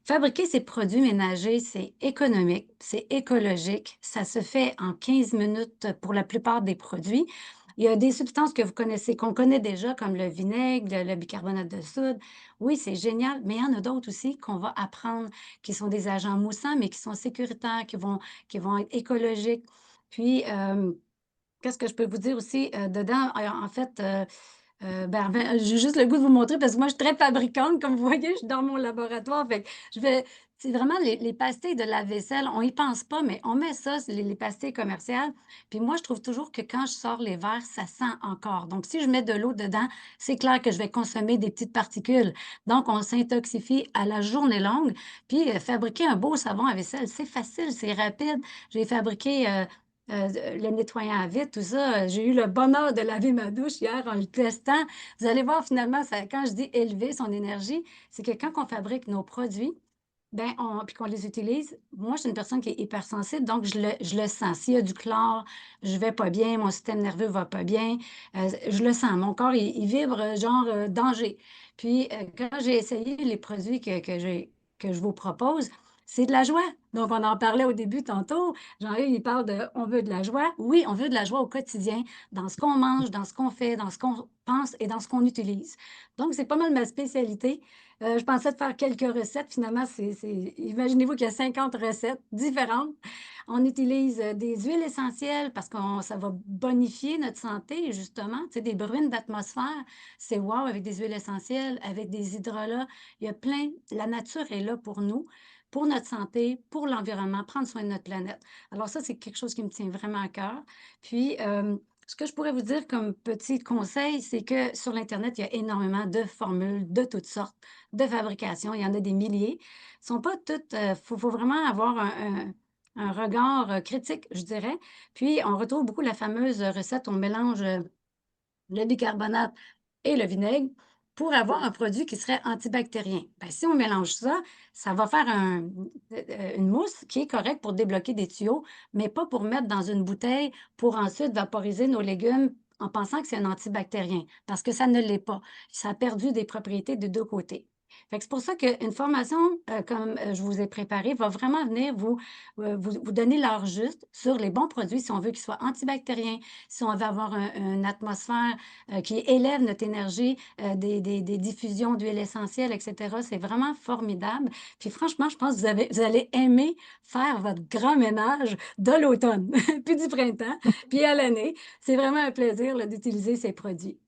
Fabriquer ces produits ménagers, c'est économique, c'est écologique, ça se fait en 15 minutes pour la plupart des produits. Il y a des substances que vous connaissez, qu'on connaît déjà, comme le vinaigre, le bicarbonate de soude. Oui, c'est génial, mais il y en a d'autres aussi qu'on va apprendre, qui sont des agents moussants, mais qui sont sécuritaires, qui vont être écologiques. Puis, qu'est-ce que je peux vous dire aussi? Dedans, en fait, ben, j'ai juste le goût de vous montrer parce que moi, je suis très fabricante. Comme vous voyez, je suis dans mon laboratoire. Fait que je vais. C'est vraiment les pastilles de lave-vaisselle, on y pense pas, mais on met ça, c'est les pastilles commerciales. Puis moi, je trouve toujours que quand je sors les verres, ça sent encore. Donc, si je mets de l'eau dedans, c'est clair que je vais consommer des petites particules. Donc, on s'intoxifie à la journée longue. Puis, fabriquer un beau savon à vaisselle, c'est facile, c'est rapide. J'ai fabriqué le nettoyant à vide, tout ça. J'ai eu le bonheur de laver ma douche hier en le testant. Vous allez voir finalement, quand je dis élever son énergie, c'est que quand on fabrique nos produits, ben, puis qu'on les utilise, moi, je suis une personne qui est hypersensible, donc je le sens. S'il y a du chlore, je vais pas bien, mon système nerveux va pas bien, je le sens. Mon corps, il vibre genre danger. Puis, quand j'ai essayé les produits que je vous propose, c'est de la joie. Donc, on en parlait au début tantôt. Jean-Yves, il parle de on veut de la joie. Oui, on veut de la joie au quotidien, dans ce qu'on mange, dans ce qu'on fait, dans ce qu'on pense et dans ce qu'on utilise. Donc, c'est pas mal ma spécialité. Je pensais de faire quelques recettes. Finalement, imaginez-vous qu'il y a 50 recettes différentes. On utilise des huiles essentielles parce que ça va bonifier notre santé, justement. Tu sais, des bruines d'atmosphère, c'est wow avec des huiles essentielles, avec des hydrolats. Il y a plein. La nature est là pour nous, pour notre santé, pour l'environnement, prendre soin de notre planète. Alors ça, c'est quelque chose qui me tient vraiment à cœur. Puis, ce que je pourrais vous dire comme petit conseil, c'est que sur l'Internet, il y a énormément de formules de toutes sortes, de fabrication. Il y en a des milliers. Elles sont pas toutes. Faut vraiment avoir un regard critique, je dirais. Puis, on retrouve beaucoup la fameuse recette, on mélange le bicarbonate et le vinaigre pour avoir un produit qui serait antibactérien. Ben, si on mélange ça, ça va faire une mousse qui est correcte pour débloquer des tuyaux, mais pas pour mettre dans une bouteille pour ensuite vaporiser nos légumes en pensant que c'est un antibactérien, parce que ça ne l'est pas. Ça a perdu des propriétés de deux côtés. Fait que c'est pour ça qu'une formation comme je vous ai préparée va vraiment venir vous donner l'heure juste sur les bons produits si on veut qu'ils soient antibactériens, si on veut avoir une atmosphère qui élève notre énergie, des diffusions d'huile essentielle, etc. C'est vraiment formidable. Puis franchement, je pense que vous allez aimer faire votre grand ménage de l'automne, puis du printemps, puis à l'année. C'est vraiment un plaisir là, d'utiliser ces produits.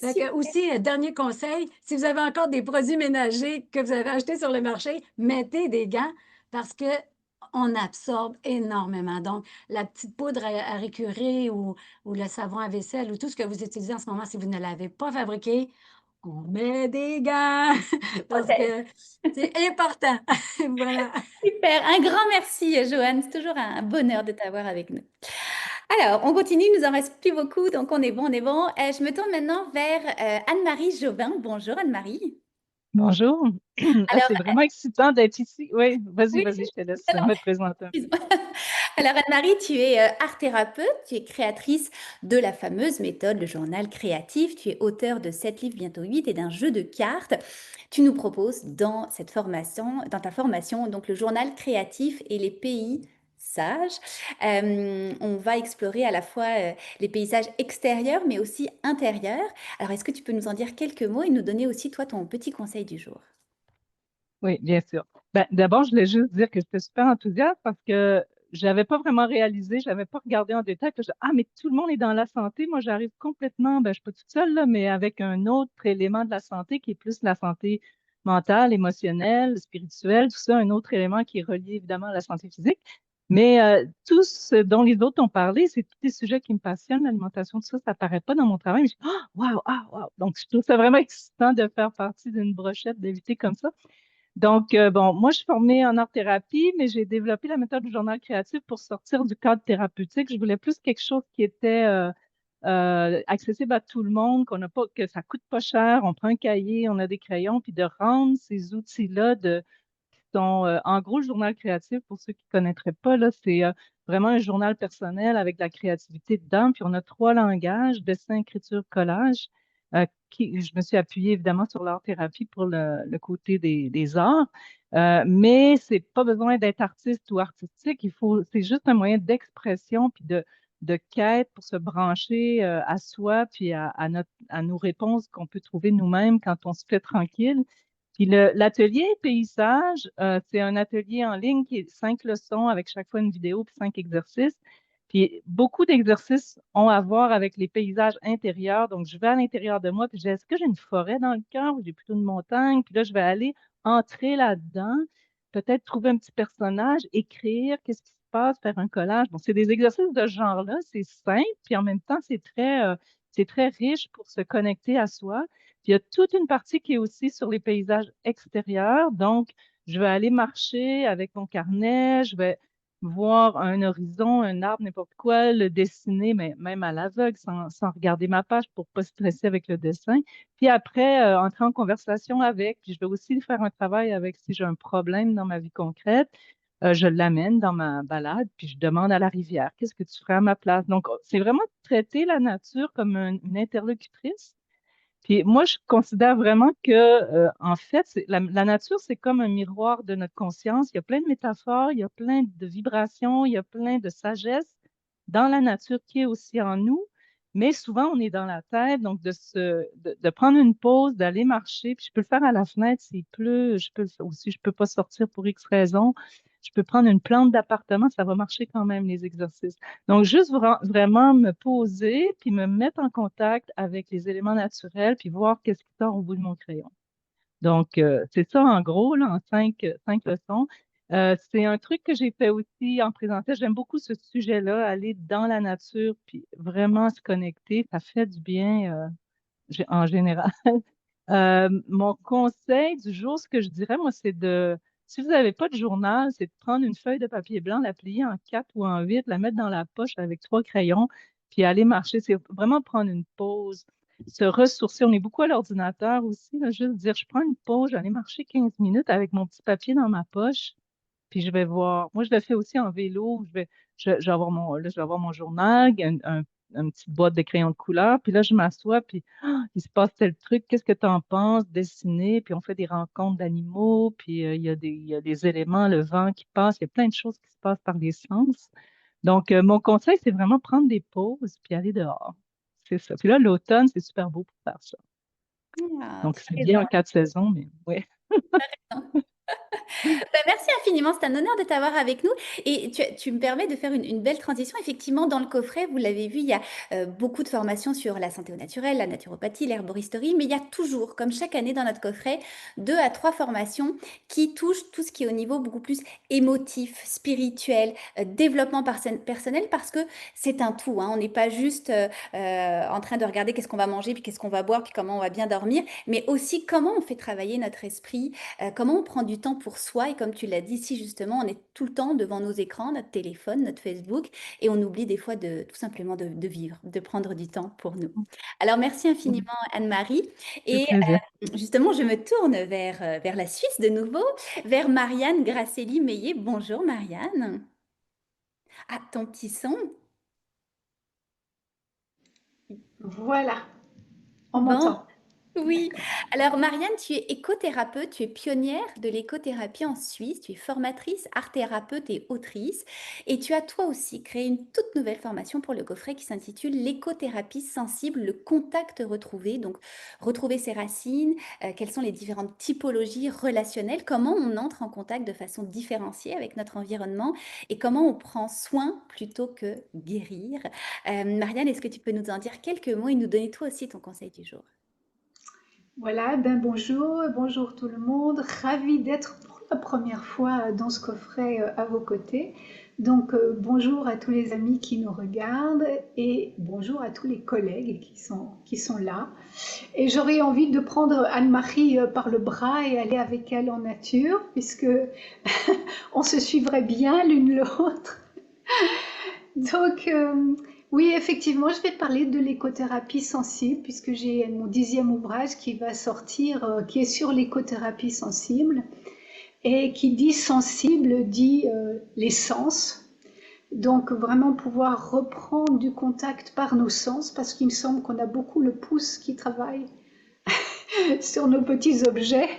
Fait que Super. aussi, dernier conseil, si vous avez encore des produits ménagers que vous avez achetés sur le marché, mettez des gants parce que on absorbe énormément. Donc, la petite poudre à récurer ou le savon à vaisselle ou tout ce que vous utilisez en ce moment, si vous ne l'avez pas fabriqué, on met des gants parce Ok. que c'est important. Voilà. Super, un grand merci, Joanne. C'est toujours un bonheur de t'avoir avec nous. Alors, on continue, il nous en reste plus beaucoup, donc on est bon, on est bon. Je me tourne maintenant vers Anne-Marie Jobin. Bonjour Anne-Marie. Bonjour. Ah, Alors, c'est vraiment excitant d'être ici. Oui, oui, vas-y, je te laisse alors, me présenter un peu. excuse-moi. Alors Anne-Marie, tu es art thérapeute, tu es créatrice de la fameuse méthode, le journal créatif, tu es auteur de 7 livres, bientôt 8, et d'un jeu de cartes. Tu nous proposes dans cette formation, dans ta formation, donc le journal créatif et les pays sages. On va explorer à la fois les paysages extérieurs, mais aussi intérieurs. Alors est-ce que tu peux nous en dire quelques mots et nous donner aussi, toi, ton petit conseil du jour? Oui, bien sûr. Ben, d'abord, je voulais juste dire que j'étais super enthousiaste parce que j'avais pas vraiment réalisé, je n'avais pas regardé en détail. Puis ah, mais tout le monde est dans la santé. Moi, j'arrive complètement, ben, je suis pas toute seule, là, mais avec un autre élément de la santé qui est plus la santé mentale, émotionnelle, spirituelle, tout ça, un autre élément qui est relié évidemment à la santé physique. Mais tout ce dont les autres ont parlé, c'est tous des sujets qui me passionnent, l'alimentation, tout ça, ça paraît pas dans mon travail. Mais je dis, ah, waouh, ah, waouh. Donc, je trouve ça vraiment excitant de faire partie d'une brochette d'invités comme ça. Donc, bon, moi, je suis formée en art-thérapie, mais j'ai développé la méthode du journal créatif pour sortir du cadre thérapeutique. Je voulais plus quelque chose qui était accessible à tout le monde, qu'on n'a pas, que ça coûte pas cher. On prend un cahier, on a des crayons, puis de rendre ces outils-là qui sont, en gros, le journal créatif, pour ceux qui ne connaîtraient pas, là, c'est vraiment un journal personnel avec de la créativité dedans. Puis on a 3 langages, dessin, écriture, collage. Je me suis appuyée évidemment sur l'art-thérapie pour le côté des arts, mais c'est pas besoin d'être artiste ou artistique. C'est juste un moyen d'expression puis de quête pour se brancher à soi puis à nos réponses qu'on peut trouver nous-mêmes quand on se fait tranquille. Puis l'atelier paysage, c'est un atelier en ligne qui est 5 leçons avec chaque fois une vidéo puis 5 exercices. Puis beaucoup d'exercices ont à voir avec les paysages intérieurs. Donc, je vais à l'intérieur de moi, puis je dis, est-ce que j'ai une forêt dans le cœur ou j'ai plutôt une montagne? Puis là, je vais aller entrer là-dedans, peut-être trouver un petit personnage, écrire, qu'est-ce qui se passe, faire un collage. Bon, c'est des exercices de ce genre-là, c'est simple, puis en même temps, c'est très riche pour se connecter à soi. Puis il y a toute une partie qui est aussi sur les paysages extérieurs. Donc, je vais aller marcher avec mon carnet, je vais voir un horizon, un arbre, n'importe quoi, le dessiner, mais même à l'aveugle, sans regarder ma page pour pas stresser avec le dessin. Puis après, entrer en conversation avec. Puis je vais aussi faire un travail avec si j'ai un problème dans ma vie concrète. Je l'amène dans ma balade, puis je demande à la rivière, qu'est-ce que tu ferais à ma place? Donc, c'est vraiment traiter la nature comme une interlocutrice. Puis moi, je considère vraiment que, en fait, la nature, c'est comme un miroir de notre conscience. Il y a plein de métaphores, il y a plein de vibrations, il y a plein de sagesse dans la nature qui est aussi en nous. Mais souvent, on est dans la tête, donc de prendre une pause, d'aller marcher. Puis je peux le faire à la fenêtre s'il pleut. Je peux pas sortir pour X raison. Je peux prendre une plante d'appartement, ça va marcher quand même, les exercices. Donc, juste vraiment me poser, puis me mettre en contact avec les éléments naturels, puis voir qu'est-ce qui sort au bout de mon crayon. Donc, c'est ça en gros, là, en 5 leçons. C'est un truc que j'ai fait aussi en présentiel. J'aime beaucoup ce sujet-là, aller dans la nature, puis vraiment se connecter. Ça fait du bien en général. Mon conseil du jour, ce que je dirais, moi, si vous n'avez pas de journal, c'est de prendre une feuille de papier blanc, la plier en 4 ou en 8, la mettre dans la poche avec 3 crayons, puis aller marcher. C'est vraiment prendre une pause. se ressourcer. On est beaucoup à l'ordinateur aussi, là, juste dire, je prends une pause, j'allais marcher 15 minutes avec mon petit papier dans ma poche, puis je vais voir. Moi, je le fais aussi en vélo. Je vais avoir là, je vais avoir mon journal, une petite boîte de crayons de couleur, puis là, je m'assois, puis il se passe tel truc, qu'est-ce que tu en penses? Dessiner, puis on fait des rencontres d'animaux, puis il y a des éléments, le vent qui passe, il y a plein de choses qui se passent par les sens. Donc, mon conseil, c'est vraiment prendre des pauses, puis aller dehors. C'est ça. Puis là, l'automne, c'est super beau pour faire ça. Ah, Donc, tu c'est as bien raison. en 4 saisons, mais oui. Ben, merci infiniment, c'est un honneur de t'avoir avec nous. Et tu me permets de faire une belle transition. Effectivement, dans le coffret, vous l'avez vu, il y a beaucoup de formations sur la santé au naturel, la naturopathie, l'herboristerie, mais il y a toujours, comme chaque année dans notre coffret, 2 à 3 formations qui touchent tout ce qui est au niveau beaucoup plus émotif, spirituel, développement personnel, parce que c'est un tout, hein. On n'est pas juste en train de regarder qu'est-ce qu'on va manger, puis qu'est-ce qu'on va boire, puis comment on va bien dormir, mais aussi comment on fait travailler notre esprit, comment on prend du temps pour soi. Et comme tu l'as dit, si justement on est tout le temps devant nos écrans, notre téléphone, notre Facebook, et on oublie des fois tout simplement de vivre, de prendre du temps pour nous. Alors merci infiniment Anne-Marie. Le Et plaisir. justement, je me tourne vers la Suisse de nouveau, vers Marianne Grasselli-Meillet. Bonjour Marianne. Ah, ton petit son. Voilà, on Bon, m'entend. oui. D'accord. Alors, Marianne, tu es écothérapeute, tu es pionnière de l'écothérapie en Suisse, tu es formatrice, art-thérapeute et autrice. Et tu as toi aussi créé une toute nouvelle formation pour le coffret qui s'intitule L'écothérapie sensible, le contact retrouvé. Donc, retrouver ses racines, quelles sont les différentes typologies relationnelles, comment on entre en contact de façon différenciée avec notre environnement et comment on prend soin plutôt que guérir. Marianne, est-ce que tu peux nous en dire quelques mots et nous donner toi aussi ton conseil du jour? Voilà, bonjour tout le monde. Ravie d'être pour la première fois dans ce coffret à vos côtés. Donc bonjour à tous les amis qui nous regardent et bonjour à tous les collègues qui sont là. Et j'aurais envie de prendre Anne-Marie par le bras et aller avec elle en nature, puisque on se suivrait bien l'une l'autre. Donc, oui, effectivement, je vais parler de l'écothérapie sensible, puisque j'ai mon 10e ouvrage qui va sortir, qui est sur l'écothérapie sensible. Et qui dit sensible dit les sens. Donc, vraiment pouvoir reprendre du contact par nos sens, parce qu'il me semble qu'on a beaucoup le pouce qui travaille sur nos petits objets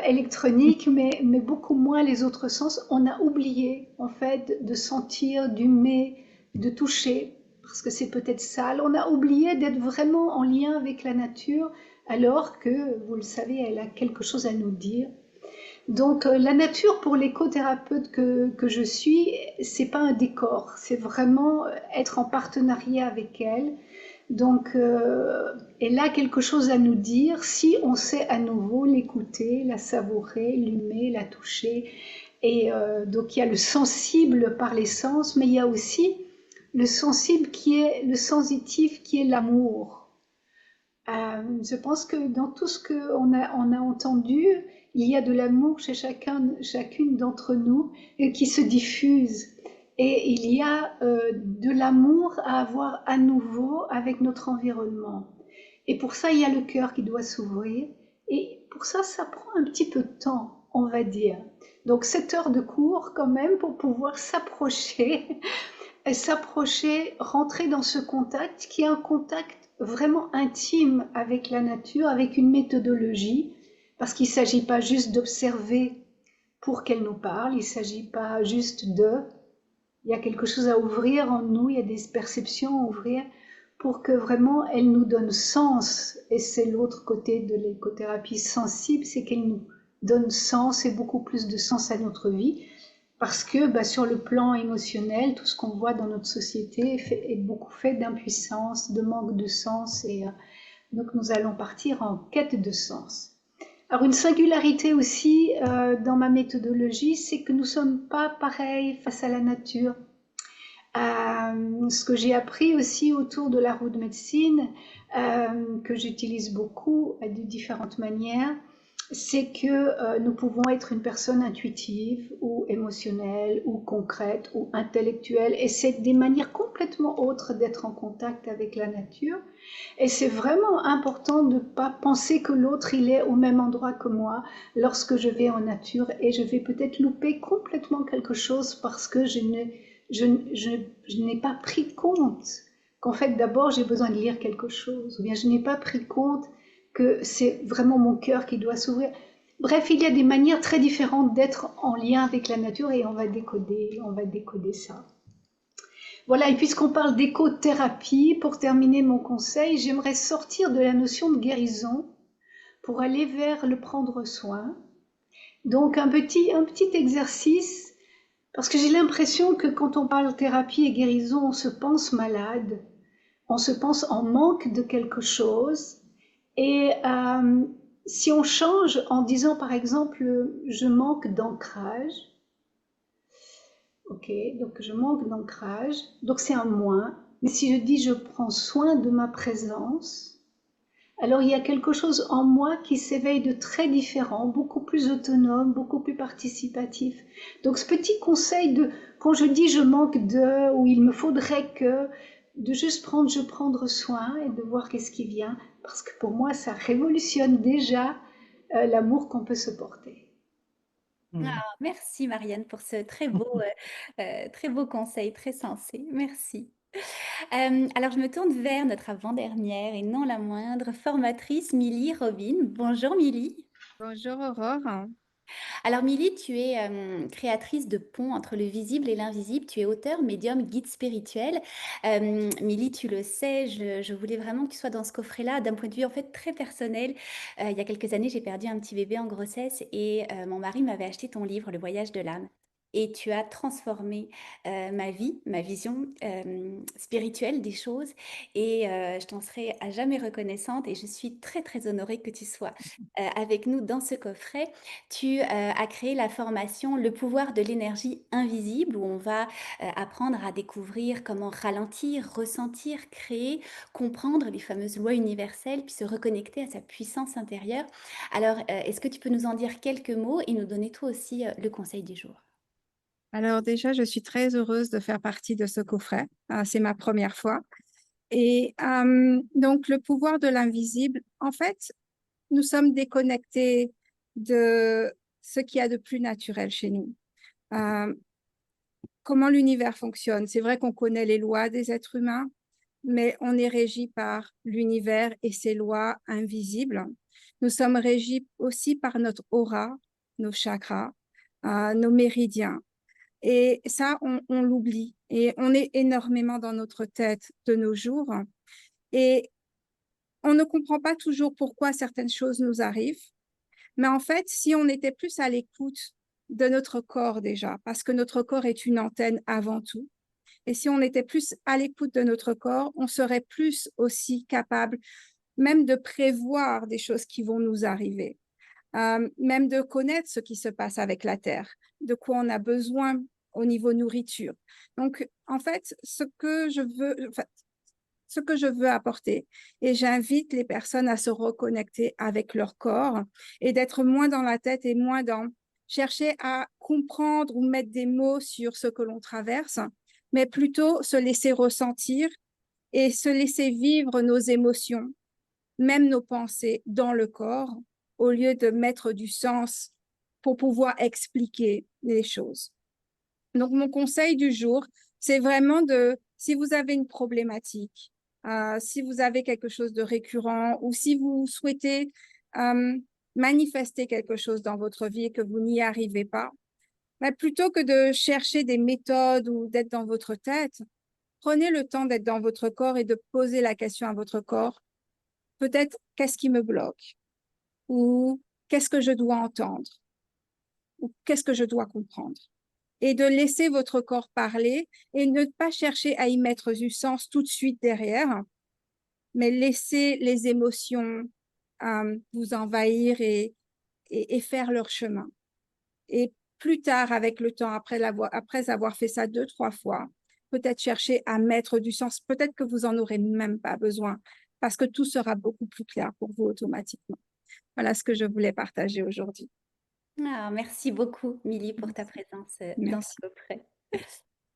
électroniques, mais beaucoup moins les autres sens. On a oublié, en fait, de sentir, d'humer, de toucher, parce que c'est peut-être sale. On a oublié d'être vraiment en lien avec la nature, alors que, vous le savez, elle a quelque chose à nous dire. Donc, la nature, pour l'écothérapeute que je suis, c'est pas un décor, c'est vraiment être en partenariat avec elle. Donc, elle a quelque chose à nous dire si on sait à nouveau l'écouter, la savourer, l'humer, la toucher. Et donc, il y a le sensible par les sens, mais il y a aussi le sensible qui est le sensitif, qui est l'amour. Je pense que dans tout ce qu'on a entendu, il y a de l'amour chez chacune d'entre nous qui se diffuse. Et il y a de l'amour à avoir à nouveau avec notre environnement. Et pour ça, il y a le cœur qui doit s'ouvrir. Et pour ça, ça prend un petit peu de temps, on va dire. Donc 7 heures de cours quand même pour pouvoir s'approcher, rentrer dans ce contact qui est un contact vraiment intime avec la nature, avec une méthodologie, parce qu'il ne s'agit pas juste d'observer pour qu'elle nous parle, il ne s'agit pas juste il y a quelque chose à ouvrir en nous, il y a des perceptions à ouvrir pour que vraiment elle nous donne sens. Et c'est l'autre côté de l'écothérapie sensible, c'est qu'elle nous donne sens et beaucoup plus de sens à notre vie. Parce que sur le plan émotionnel, tout ce qu'on voit dans notre société est beaucoup fait d'impuissance, de manque de sens. Et donc nous allons partir en quête de sens. Alors une singularité aussi dans ma méthodologie, c'est que nous ne sommes pas pareils face à la nature. Ce que j'ai appris aussi autour de la roue de médecine, que j'utilise beaucoup de différentes manières, c'est que nous pouvons être une personne intuitive ou émotionnelle ou concrète ou intellectuelle, et c'est des manières complètement autres d'être en contact avec la nature. Et c'est vraiment important de ne pas penser que l'autre il est au même endroit que moi lorsque je vais en nature, et je vais peut-être louper complètement quelque chose parce que je n'ai pas pris compte qu'en fait d'abord j'ai besoin de lire quelque chose, ou bien je n'ai pas pris compte que c'est vraiment mon cœur qui doit s'ouvrir. Bref, il y a des manières très différentes d'être en lien avec la nature, et on va décoder ça. Voilà, et puisqu'on parle d'écothérapie, pour terminer mon conseil, j'aimerais sortir de la notion de guérison pour aller vers le prendre soin. Donc un petit exercice, parce que j'ai l'impression que quand on parle thérapie et guérison, on se pense malade, on se pense en manque de quelque chose. Et si on change en disant par exemple je manque d'ancrage, ok, donc je manque d'ancrage, donc c'est un moins, mais si je dis je prends soin de ma présence, alors il y a quelque chose en moi qui s'éveille de très différent, beaucoup plus autonome, beaucoup plus participatif. Donc ce petit conseil de quand je dis je manque de, ou il me faudrait que, de juste prendre soin et de voir qu'est-ce qui vient, parce que pour moi ça révolutionne déjà l'amour qu'on peut se porter. Ah, merci Marianne pour ce très beau conseil, très sensé. Merci. Alors, je me tourne vers notre avant-dernière et non la moindre formatrice, Milly Robin. Bonjour Milly. Bonjour Aurore. Alors Milly, tu es créatrice de ponts entre le visible et l'invisible. Tu es auteur, médium, guide spirituel. Milly, tu le sais, je voulais vraiment que tu sois dans ce coffret-là d'un point de vue en fait très personnel. Il y a quelques années, j'ai perdu un petit bébé en grossesse et mon mari m'avait acheté ton livre, Le voyage de l'âme. Et tu as transformé ma vie, ma vision spirituelle des choses. Et je t'en serai à jamais reconnaissante. Et je suis très, très honorée que tu sois avec nous dans ce coffret. Tu as créé la formation Le pouvoir de l'énergie invisible, où on va apprendre à découvrir comment ralentir, ressentir, créer, comprendre les fameuses lois universelles, puis se reconnecter à sa puissance intérieure. Alors, est-ce que tu peux nous en dire quelques mots et nous donner toi aussi le conseil du jour? Alors déjà, je suis très heureuse de faire partie de ce coffret. C'est ma première fois. Et donc, le pouvoir de l'invisible, en fait, nous sommes déconnectés de ce qu'il y a de plus naturel chez nous. Comment l'univers fonctionne? C'est vrai qu'on connaît les lois des êtres humains, mais on est régi par l'univers et ses lois invisibles. Nous sommes régis aussi par notre aura, nos chakras, nos méridiens. Et ça, on l'oublie. Et on est énormément dans notre tête de nos jours. Et on ne comprend pas toujours pourquoi certaines choses nous arrivent. Mais en fait, si on était plus à l'écoute de notre corps déjà, parce que notre corps est une antenne avant tout, et si on était plus à l'écoute de notre corps, on serait plus aussi capable même de prévoir des choses qui vont nous arriver, même de connaître ce qui se passe avec la Terre, de quoi on a besoin au niveau nourriture. Donc, en fait, ce que je veux apporter, et j'invite les personnes à se reconnecter avec leur corps et d'être moins dans la tête et moins dans chercher à comprendre ou mettre des mots sur ce que l'on traverse, mais plutôt se laisser ressentir et se laisser vivre nos émotions, même nos pensées dans le corps, au lieu de mettre du sens pour pouvoir expliquer les choses. Donc, mon conseil du jour, c'est vraiment si vous avez une problématique, si vous avez quelque chose de récurrent ou si vous souhaitez manifester quelque chose dans votre vie et que vous n'y arrivez pas, mais plutôt que de chercher des méthodes ou d'être dans votre tête, prenez le temps d'être dans votre corps et de poser la question à votre corps. Peut-être, qu'est-ce qui me bloque? Ou qu'est-ce que je dois entendre? Ou qu'est-ce que je dois comprendre? Et de laisser votre corps parler et ne pas chercher à y mettre du sens tout de suite derrière, mais laisser les émotions vous envahir et faire leur chemin. Et plus tard, avec le temps, après avoir fait ça 2-3 fois, peut-être chercher à mettre du sens. Peut-être que vous n'en aurez même pas besoin parce que tout sera beaucoup plus clair pour vous automatiquement. Voilà ce que je voulais partager aujourd'hui. Ah, merci beaucoup, Milly, pour ta présence dans ce Merci. coffret.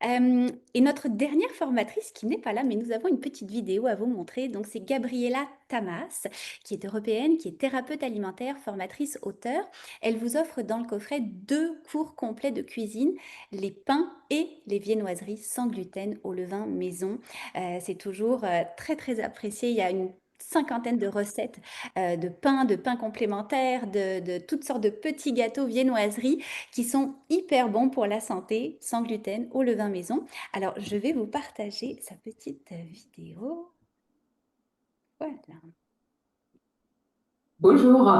Et notre dernière formatrice qui n'est pas là, mais nous avons une petite vidéo à vous montrer. Donc, c'est Gabriela Tamas, qui est européenne, qui est thérapeute alimentaire, formatrice, auteure. Elle vous offre dans le coffret 2 cours complets de cuisine, les pains et les viennoiseries sans gluten au levain maison. C'est toujours très, très apprécié. Il y a une cinquantaine de recettes de pains complémentaires, de toutes sortes de petits gâteaux, viennoiseries qui sont hyper bons pour la santé, sans gluten, au levain maison. Alors, je vais vous partager sa petite vidéo. Voilà. Bonjour,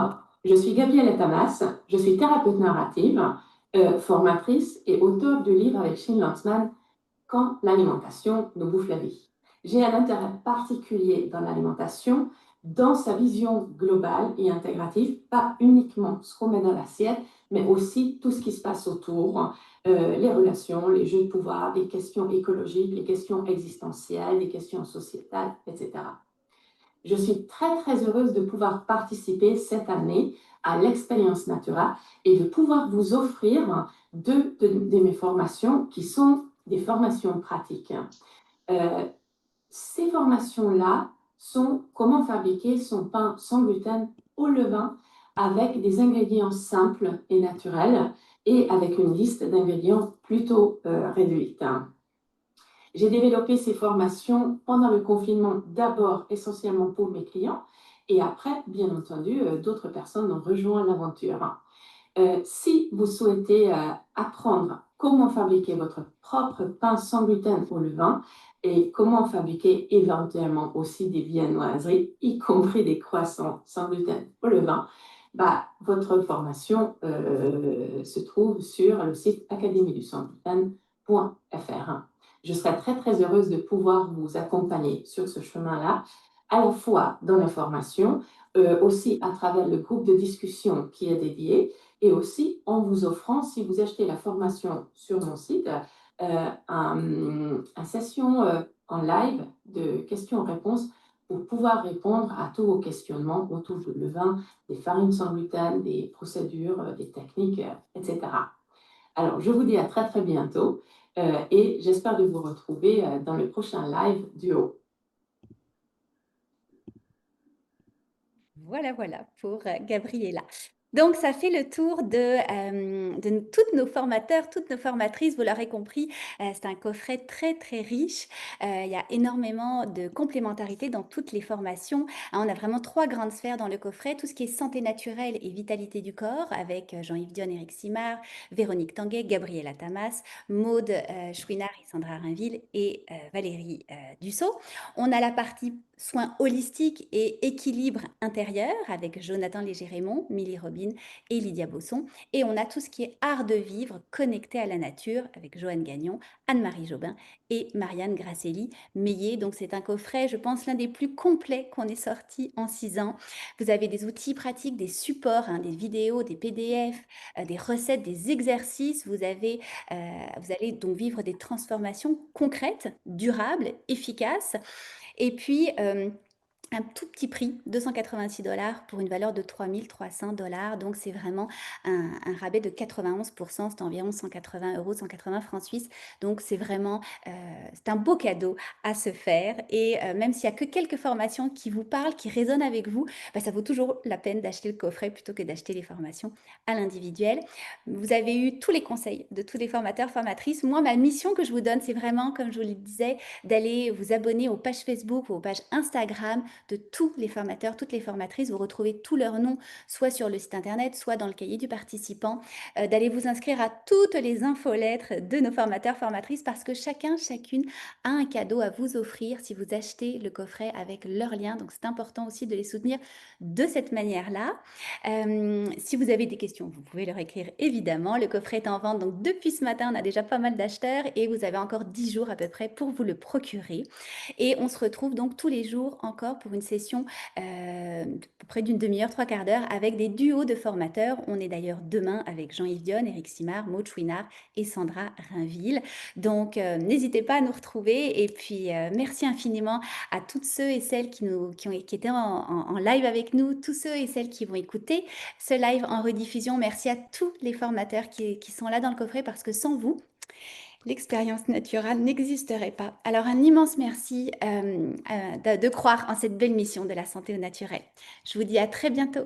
je suis Gabrielle Tamas, je suis thérapeute narrative, formatrice et auteure du livre avec Shane Lantzmann, Quand l'alimentation nous bouffe la vie. J'ai un intérêt particulier dans l'alimentation, dans sa vision globale et intégrative, pas uniquement ce qu'on met dans l'assiette, mais aussi tout ce qui se passe autour, les relations, les jeux de pouvoir, les questions écologiques, les questions existentielles, les questions sociétales, etc. Je suis très, très heureuse de pouvoir participer cette année à l'expérience Natura et de pouvoir vous offrir deux de mes formations qui sont des formations pratiques. Ces formations-là sont comment fabriquer son pain sans gluten au levain avec des ingrédients simples et naturels et avec une liste d'ingrédients plutôt réduite. J'ai développé ces formations pendant le confinement, d'abord essentiellement pour mes clients, et après, bien entendu, d'autres personnes ont rejoint l'aventure. Si vous souhaitez apprendre comment fabriquer votre propre pain sans gluten au levain et comment fabriquer éventuellement aussi des viennoiseries, y compris des croissants sans gluten au levain, votre formation se trouve sur le site academiedusansgluten.fr. Je serai très, très heureuse de pouvoir vous accompagner sur ce chemin-là, à la fois dans la formation, aussi à travers le groupe de discussion qui est dédié, et aussi en vous offrant, si vous achetez la formation sur mon site, une session en live de questions-réponses pour pouvoir répondre à tous vos questionnements autour du levain, des farines sans gluten, des procédures, des techniques, etc. Alors, je vous dis à très, très bientôt et j'espère de vous retrouver dans le prochain live duo. Voilà, voilà pour Gabriela. Donc, ça fait le tour de toutes nos formateurs, toutes nos formatrices. Vous l'aurez compris, c'est un coffret très, très riche. Il y a énormément de complémentarité dans toutes les formations. On a vraiment 3 grandes sphères dans le coffret. Tout ce qui est santé naturelle et vitalité du corps avec Jean-Yves Dion, Éric Simard, Véronique Tanguay, Gabriela Tamas, Maude Chouinard et Sandra Rainville et Valérie Dussault. On a la partie soins holistiques et équilibre intérieur avec Jonathan Léger-Raymond, Milly Robin et Lydia Bosson. Et on a tout ce qui est art de vivre connecté à la nature avec Joanne Gagnon, Anne-Marie Jobin et Marianne Grasselli-Meillet. Donc c'est un coffret, je pense, l'un des plus complets qu'on ait sorti en 6 ans. Vous avez des outils pratiques, des supports, des vidéos, des PDF, des recettes, des exercices. Vous allez donc vivre des transformations concrètes, durables, efficaces. Et puis, un tout petit prix, 286 $ pour une valeur de 3300 $. Donc, c'est vraiment un rabais de 91%, c'est environ 180 €, 180 francs suisses. Donc, c'est vraiment, c'est un beau cadeau à se faire. Et même s'il n'y a que quelques formations qui vous parlent, qui résonnent avec vous, ça vaut toujours la peine d'acheter le coffret plutôt que d'acheter les formations à l'individuel. Vous avez eu tous les conseils de tous les formateurs, formatrices. Moi, ma mission que je vous donne, c'est vraiment, comme je vous le disais, d'aller vous abonner aux pages Facebook ou aux pages Instagram de tous les formateurs, toutes les formatrices. Vous retrouvez tous leurs noms, soit sur le site internet, soit dans le cahier du participant. D'aller vous inscrire à toutes les infolettres de nos formateurs, formatrices, parce que chacune a un cadeau à vous offrir si vous achetez le coffret avec leur lien. Donc, c'est important aussi de les soutenir de cette manière-là. Si vous avez des questions, vous pouvez leur écrire évidemment. Le coffret est en vente, donc depuis ce matin, on a déjà pas mal d'acheteurs et vous avez encore 10 jours à peu près pour vous le procurer. Et on se retrouve donc tous les jours encore pour pour une session près d'une demi-heure, 3/4 d'heure avec des duos de formateurs. On est d'ailleurs demain avec Jean-Yves Dionne, Éric Simard, Maud Chouinard et Sandra Rainville. Donc, n'hésitez pas à nous retrouver. Et puis, merci infiniment à toutes ceux et celles qui étaient en live avec nous, tous ceux et celles qui vont écouter ce live en rediffusion. Merci à tous les formateurs qui sont là dans le coffret parce que sans vous, l'expérience naturelle n'existerait pas. Alors, un immense merci de croire en cette belle mission de la santé au naturel. Je vous dis à très bientôt.